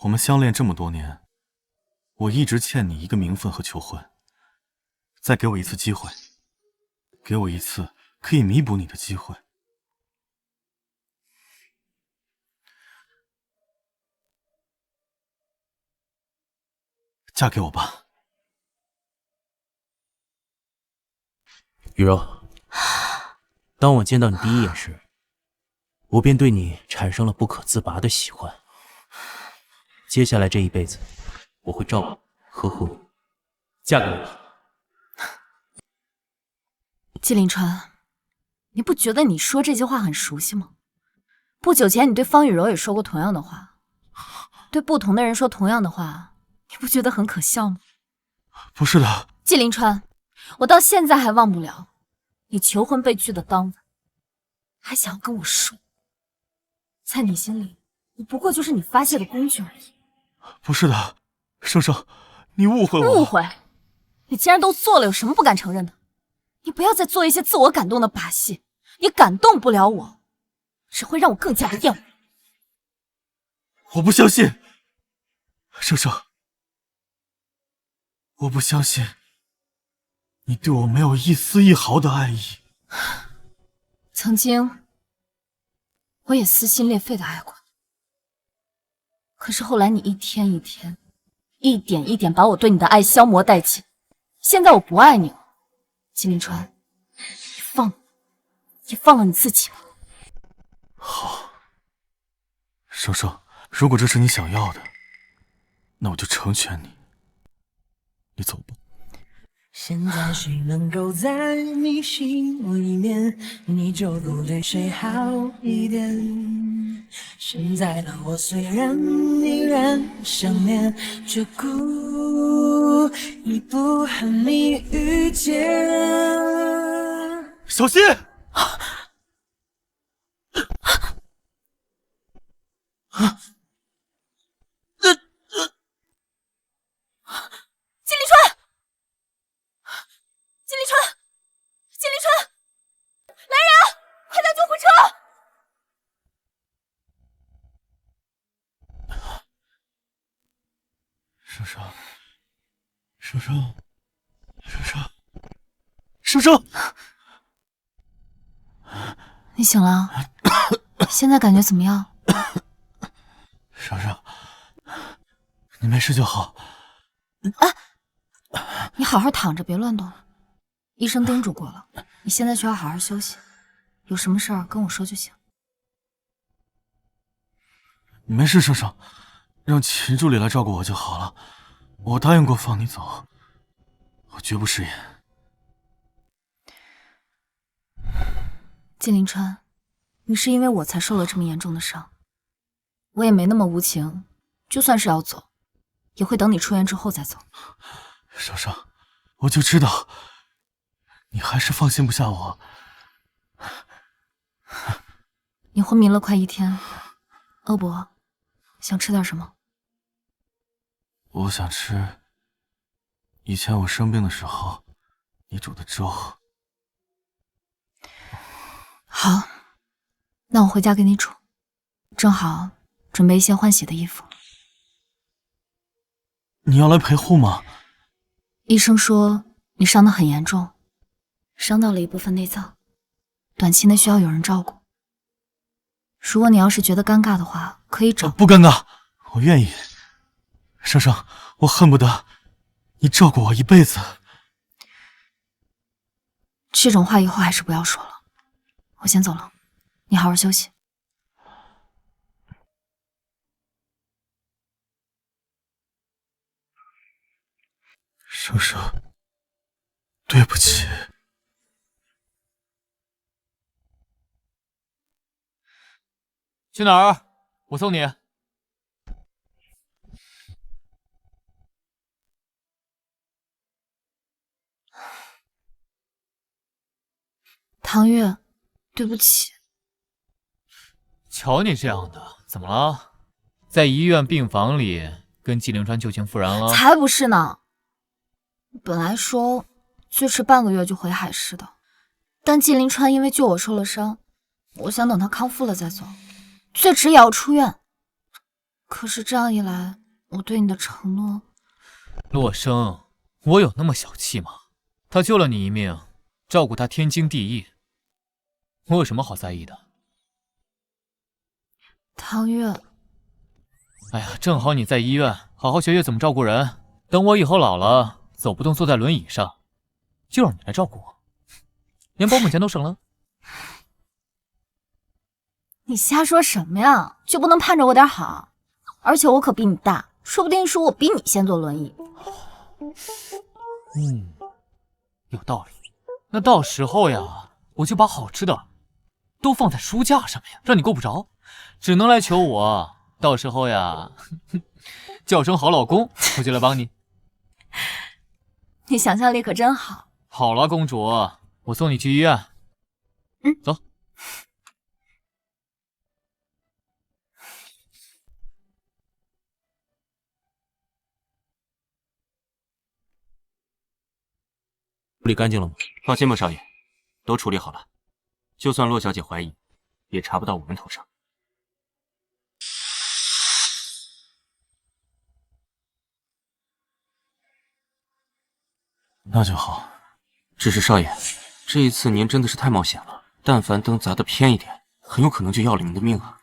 我们相恋这么多年，我一直欠你一个名分和求婚。再给我一次机会，给我一次可以弥补你的机会。嫁给我吧。雨柔，当我见到你第一眼时，我便对你产生了不可自拔的喜欢。接下来这一辈子，我会照顾呵护你，嫁给我吧。季林川，你不觉得你说这些话很熟悉吗？不久前你对方雨柔也说过同样的话，对不同的人说同样的话，你不觉得很可笑吗？不是的，季林川，我到现在还忘不了你求婚被拒的当晚，还想要跟我睡。在你心里，我不过就是你发泄的工具而已。不是的，生生，你误会我了。误会？你既然都做了，有什么不敢承认的？你不要再做一些自我感动的把戏，你感动不了我，只会让我更加的厌恶。我不相信，生生，我不相信你对我没有一丝一毫的爱意。曾经，我也撕心裂肺的爱过，可是后来你一天一天，一点一点把我对你的爱消磨殆尽。现在我不爱你了，季林川，你放了你自己吧。好，生生，如果这是你想要的，那我就成全你。你走吧。现在谁能够在你心里面，你就不对谁好一点。现在的我虽然依然想念，却故意不和你遇见。小心！季林川，季林川，季林川，来人，快打救护车！生生，生生，生生，生生。你醒了？现在感觉怎么样？生生，你没事就好。你好好躺着，别乱动。医生叮嘱过了，你现在需要好好休息，有什么事儿跟我说就行。你没事，生生，让秦助理来照顾我就好了。我答应过放你走，我绝不食言。季凌川，你是因为我才受了这么严重的伤，我也没那么无情，就算是要走，也会等你出院之后再走。生生，我就知道你还是放心不下我。你昏迷了快1天，欧博，想吃点什么？我想吃以前我生病的时候你煮的粥。好，那我回家给你煮，正好准备一些换洗的衣服。你要来陪护吗？医生说你伤得很严重，伤到了一部分内脏，短期内需要有人照顾。如果你要是觉得尴尬的话，可以找。不尴尬，我愿意。生生，我恨不得你照顾我一辈子。这种话以后还是不要说了。我先走了，你好好休息。生生，对不起。去哪儿？我送你。唐月，对不起。瞧你这样的，怎么了？在医院病房里跟季凌川旧情复燃了？才不是呢！本来说最迟半个月就回海市的，但季凌川因为救我受了伤，我想等他康复了再走，最迟也要出院。可是这样一来，我对你的承诺……洛生，我有那么小气吗？他救了你一命，照顾他天经地义，我有什么好在意的？唐月，哎呀，正好你在医院，好好学学怎么照顾人。等我以后老了，走不动，坐在轮椅上，就让你来照顾我，连保姆钱都省了。你瞎说什么呀？就不能盼着我点好？而且我可比你大，说不定是我比你先坐轮椅。有道理。那到时候呀，我就把好吃的都放在书架上面，让你够不着，只能来求我。到时候呀，叫声好老公，我就来帮你。你想象力可真好。好了，公主，我送你去医院。走。处理干净了吗？放心吧，少爷，都处理好了。就算洛小姐怀疑，也查不到我们头上。那就好。只是少爷，这一次您真的是太冒险了，但凡灯砸得偏一点，很有可能就要了您的命啊！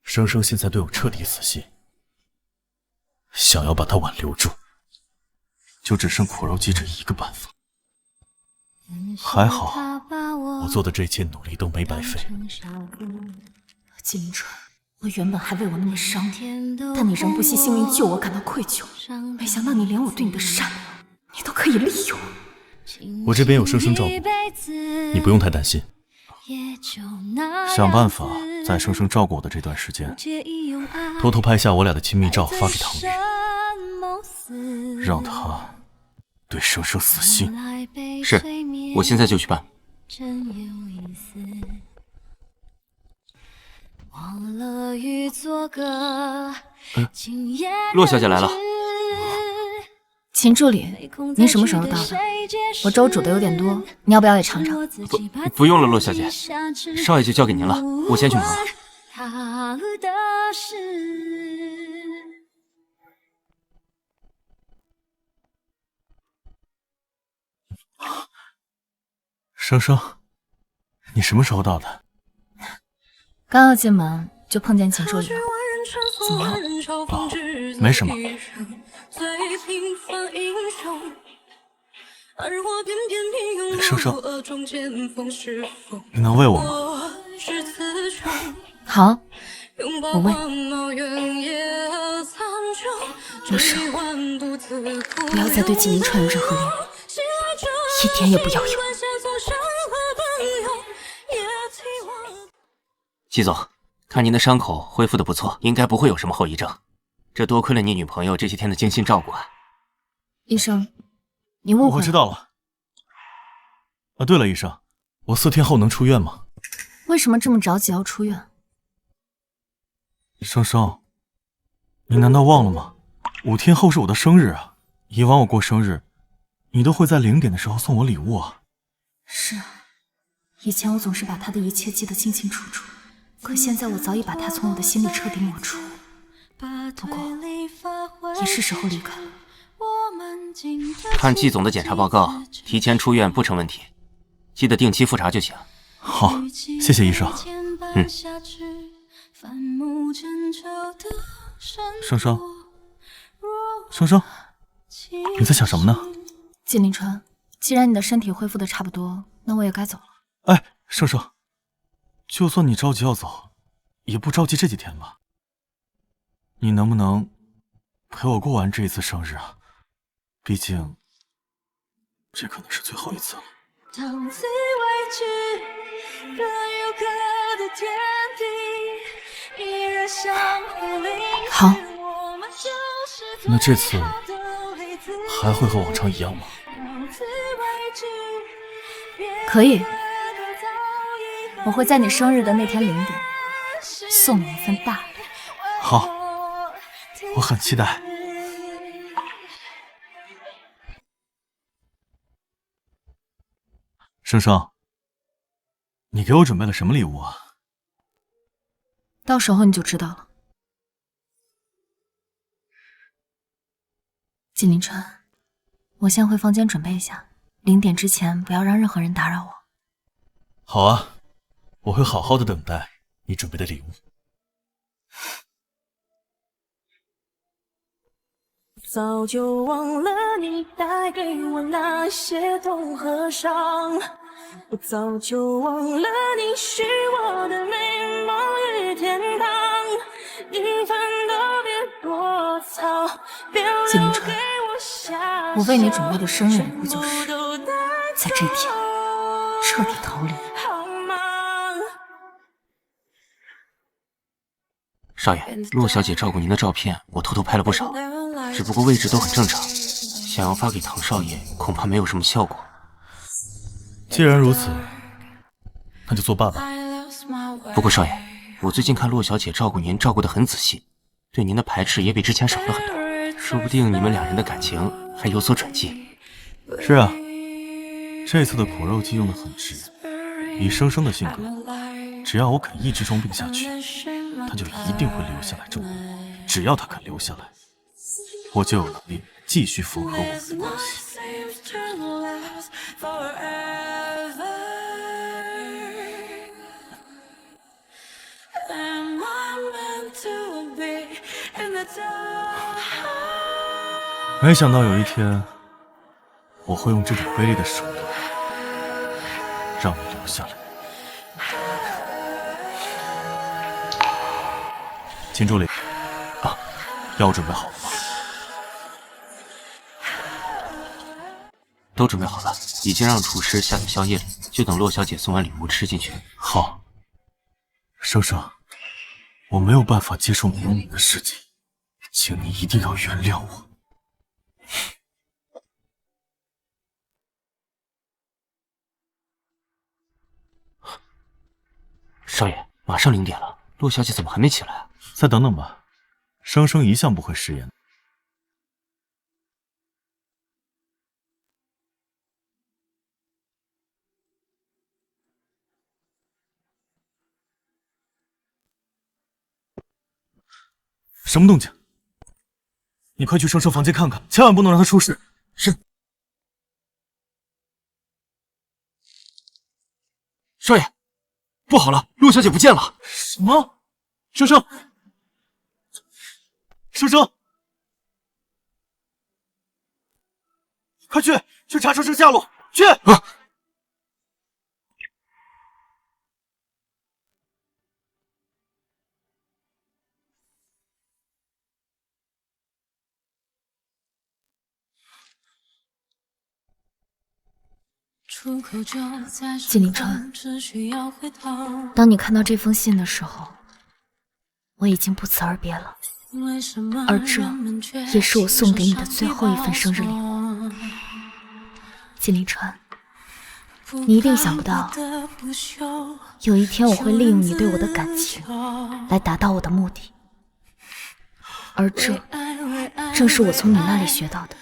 生生现在对我彻底死心，想要把他挽留住，就只剩苦肉计这一个办法。还好，我做的这一切努力都没白费。季凌川，我原本还为我那么伤你，但你仍不惜性命救我，感到愧疚。没想到你连我对你的善良，你都可以利用。我这边有生生照顾，你不用太担心。想办法在生生照顾我的这段时间，偷偷拍下我俩的亲密照发给唐月，让他对生生死心。是，我现在就去办。洛小姐来了。秦助理，您什么时候到的？我粥煮的有点多，你要不要也尝尝？不用了，洛小姐，少爷就交给您了，我先去忙了。生生，你什么时候到的？刚要进门就碰见锦州雨了，怎么了？哦，没什么。生生，你能喂我吗？好，我喂。陆少，不要再对季明川有任何联络，一点也不要有。季总，看您的伤口恢复的不错，应该不会有什么后遗症。这多亏了你女朋友这些天的精心照顾啊。医生，你误会了。我知道了。啊，对了，医生，我4天后能出院吗？为什么这么着急要出院？生生，你难道忘了吗？5天后是我的生日啊！以往我过生日，你都会在0点的时候送我礼物啊。是啊，以前我总是把他的一切记得清清楚楚，可现在我早已把他从我的心里彻底抹除。不过，也是时候离开了。看季总的检查报告，提前出院不成问题，记得定期复查就行。好，谢谢医生。生生，生生，你在想什么呢？季凌川，既然你的身体恢复的差不多，那我也该走了。哎，生生，就算你着急要走，也不着急这几天吧。你能不能陪我过完这一次生日啊？毕竟，这可能是最后一次了。到此为止，各有各的天地，依然相互聆听。好，那这次还会和往常一样吗？可以，我会在你生日的那天0点送你一份大礼。好，我很期待。生生，你给我准备了什么礼物啊？到时候你就知道了。季凌川，我先回房间准备一下，0点之前不要让任何人打扰我。好啊，我会好好的等待你准备的礼物。早就忘了你带给我那些痛和伤，我早就忘了你是我的美梦与天堂，一分都别躲藏，别留给我遐我为你准备的生日礼物就是在这天彻底逃离。少爷，洛小姐照顾您的照片，我偷偷拍了不少，只不过位置都很正常，想要发给唐少爷，恐怕没有什么效果。既然如此，那就作罢吧。不过少爷，我最近看洛小姐照顾您照顾得很仔细，对您的排斥也比之前少了很多，说不定你们2人的感情还有所转机。是啊，这次的苦肉计用得很直，以生生的性格，只要我肯一直装病下去，他就一定会留下来照顾我。只要他肯留下来，我就有能力继续符合我们的关系。没想到有一天，我会用这种卑劣的手段让你留下来。秦助理，啊，药准备好了吗？都准备好了，已经让厨师下在宵夜里，就等洛小姐送完礼物吃进去。好，生生，我没有办法接受没有你的世界，请你一定要原谅我。少爷，马上0点了，洛小姐怎么还没起来啊？再等等吧，生生一向不会食言。什么动静？你快去生生房间看看，千万不能让他出事。是。少爷，不好了，陆小姐不见了！什么？生生，生生，快去查生生下落，去！啊！纪凌川，当你看到这封信的时候，我已经不辞而别了，而这也是我送给你的最后一份生日礼物。纪凌川，你一定想不到，有一天我会利用你对我的感情来达到我的目的，而这正是我从你那里学到的。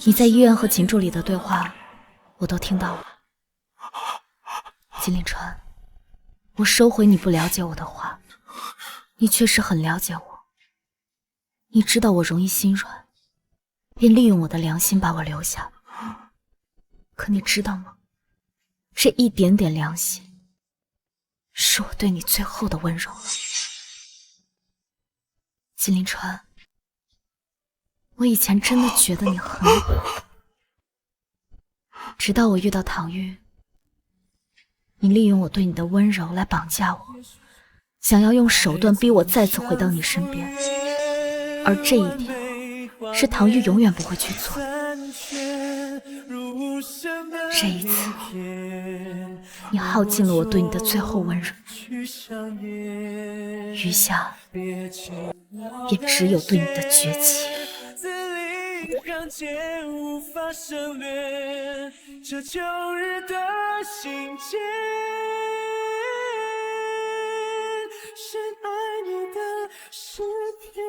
你在医院和秦助理的对话我都听到了。纪凌川，我收回你不了解我的话，你确实很了解我。你知道我容易心软，便利用我的良心把我留下。可你知道吗？这一点点良心，是我对你最后的温柔了。纪凌川，我以前真的觉得你很好，直到我遇到唐玉，你利用我对你的温柔来绑架我，想要用手段逼我再次回到你身边，而这一点是唐玉永远不会去做的。这一次，你耗尽了我对你的最后温柔，余下也只有对你的绝情。让剑无法省略这旧日的心结，深爱你的诗篇。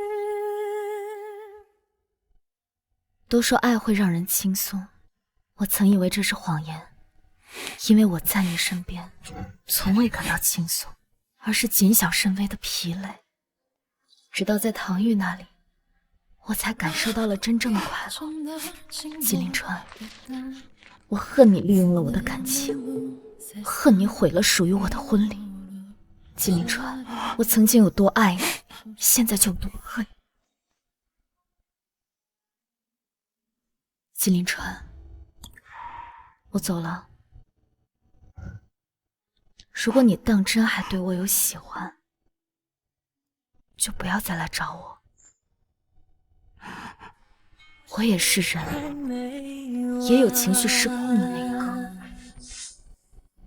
都说爱会让人轻松，我曾以为这是谎言，因为我在你身边从未感到轻松，而是谨小慎微的疲累。直到在唐玉那里，我才感受到了真正的快乐。纪凌川，我恨你利用了我的感情，恨你毁了属于我的婚礼。纪凌川，我曾经有多爱你，现在就多恨你。纪凌川，我走了。如果你当真还对我有喜欢，就不要再来找我。我也是人，也有情绪失控的那一刻。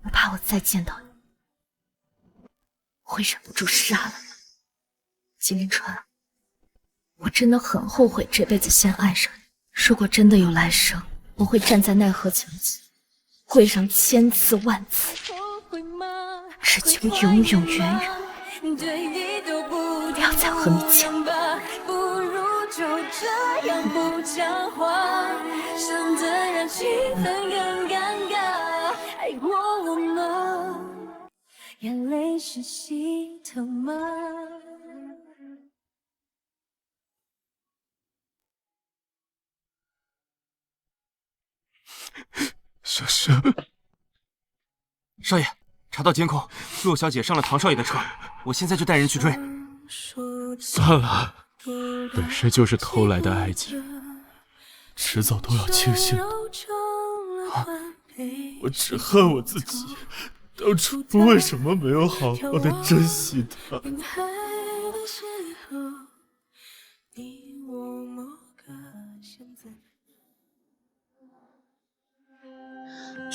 我怕我再见到你，会忍不住杀了你。纪凌川，我真的很后悔这辈子先爱上你。如果真的有来生，我会站在奈何桥前，跪上1000次万次，只求永永远远不要再和你见面。就这样不讲话，省得让气氛更尴尬。爱过我吗？眼泪是心疼吗？生生，少爷，查到监控，陆小姐上了唐少爷的车，我现在就带人去追。算了。本身就是偷来的爱情，迟早都要清醒的。我只恨我自己，当初为什么没有好好的珍惜她？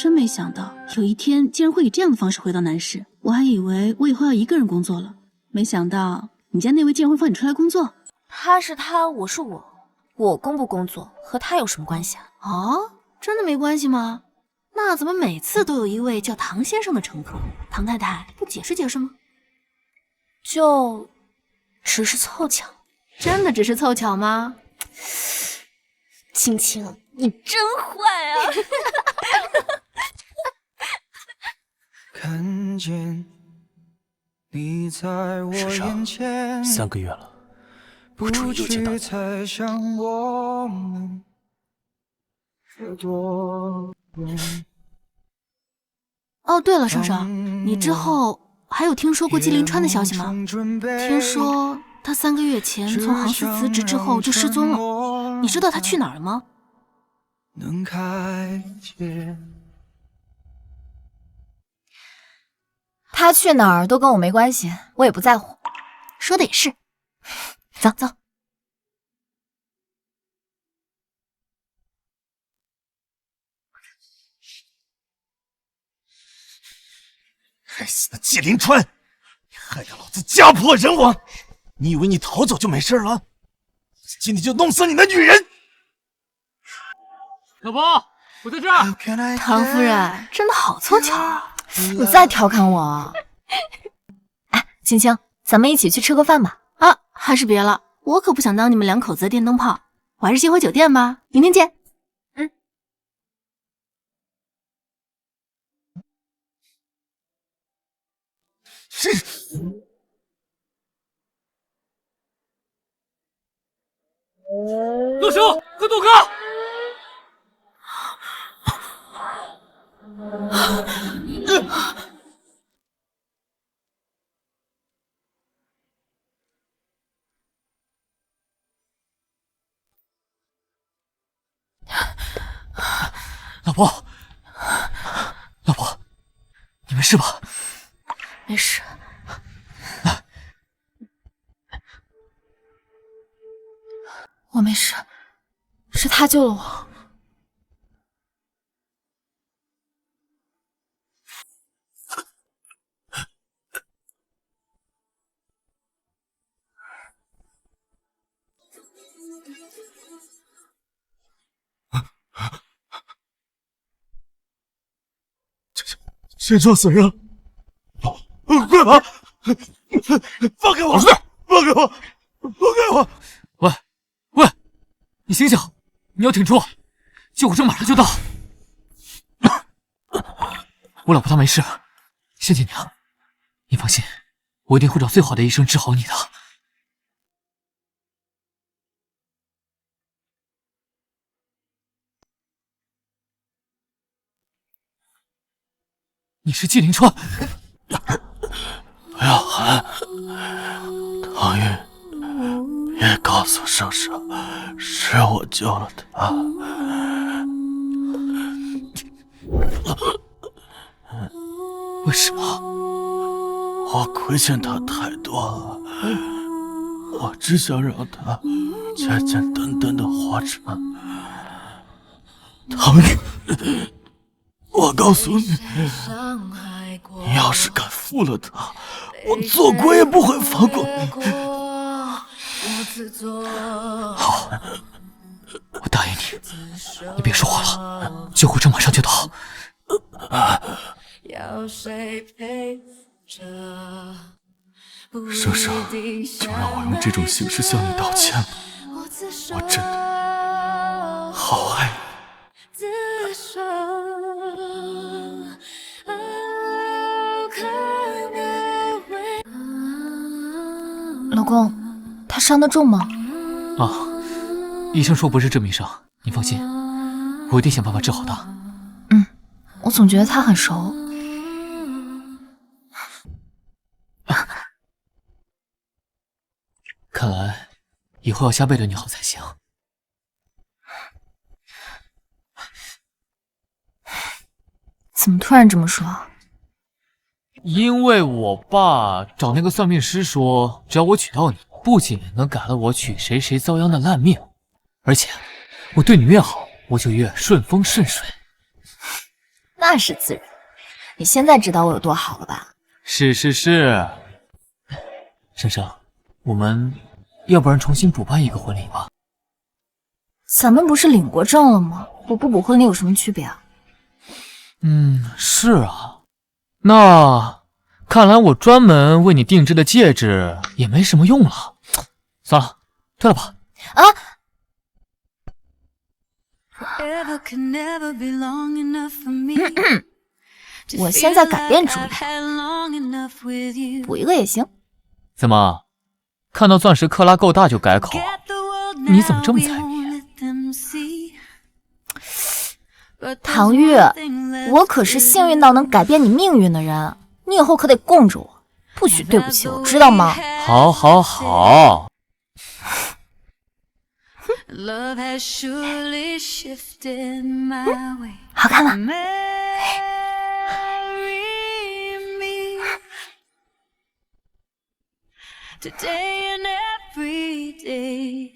真没想到有一天竟然会以这样的方式回到南市，我还以为我以后要一个人工作了，没想到你家那位竟然会放你出来工作。他是他，我是我工不工作和他有什么关系啊？哦，真的没关系吗？那怎么每次都有一位叫唐先生的乘客？唐太太不解释解释吗？就只是凑巧。真的只是凑巧吗？青青，你真坏啊！看见你在我眼前3个月了。我终于又见到哦，对了，生生，你之后还有听说过季凌川的消息吗？听说他3个月前从航司辞职之后就失踪了，你知道他去哪儿了吗？他去哪儿都跟我没关系，我也不在乎。说的也是，走走。该死的季凌川，你害得老子家破人亡！你以为你逃走就没事了？今天就弄死你的女人！老婆，我在这儿。唐夫人真的好凑巧啊！你再调侃我。哎，青青，咱们一起去吃个饭吧。啊，还是别了，我可不想当你们2口子的电灯泡，我还是先回酒店吧。明天见。陆兄，快躲开！老婆，老婆，你没事吧？没事。我没事，是他救了我。先撞死人了！快跑！放开我！放开我！放开我！喂喂，你醒醒！你要挺住，救护车马上就到。我老婆她没事，谢谢你啊！你放心，我一定会找最好的医生治好你的。你是季凌川，不要喊，唐玉，别告诉圣上是我救了他。为什么？我亏欠他太多了，我只想让他简简单单的活着。唐玉，我告诉你，你要是敢负了他，我做鬼也不会放过你。好，我答应你，你别说话了，救护车马上就到。圣上，就让我用这种形式向你道歉吧，我真的好爱你。老公，他伤得重吗？啊，医生说不是致命伤，你放心，我一定想办法治好他。我总觉得他很熟。看来以后要加倍对你好才行。怎么突然这么说？因为我爸找那个算命师说，只要我娶到你，不仅能改了我娶谁谁遭殃的烂命，而且我对你越好，我就越顺风顺水。那是自然，你现在知道我有多好了吧？是。珊珊，我们要不然重新补办一个婚礼吧？咱们不是领过证了吗？补不补婚礼有什么区别啊？是啊。那看来我专门为你定制的戒指也没什么用了。算了，退了吧。啊！我现在改变主意，补一个也行。怎么，看到钻石克拉够大就改口？你怎么这么财迷？唐玉，我可是幸运到能改变你命运的人，你以后可得供着我，不许对不起我，知道吗？好，好，好。好看吗？Today and every day.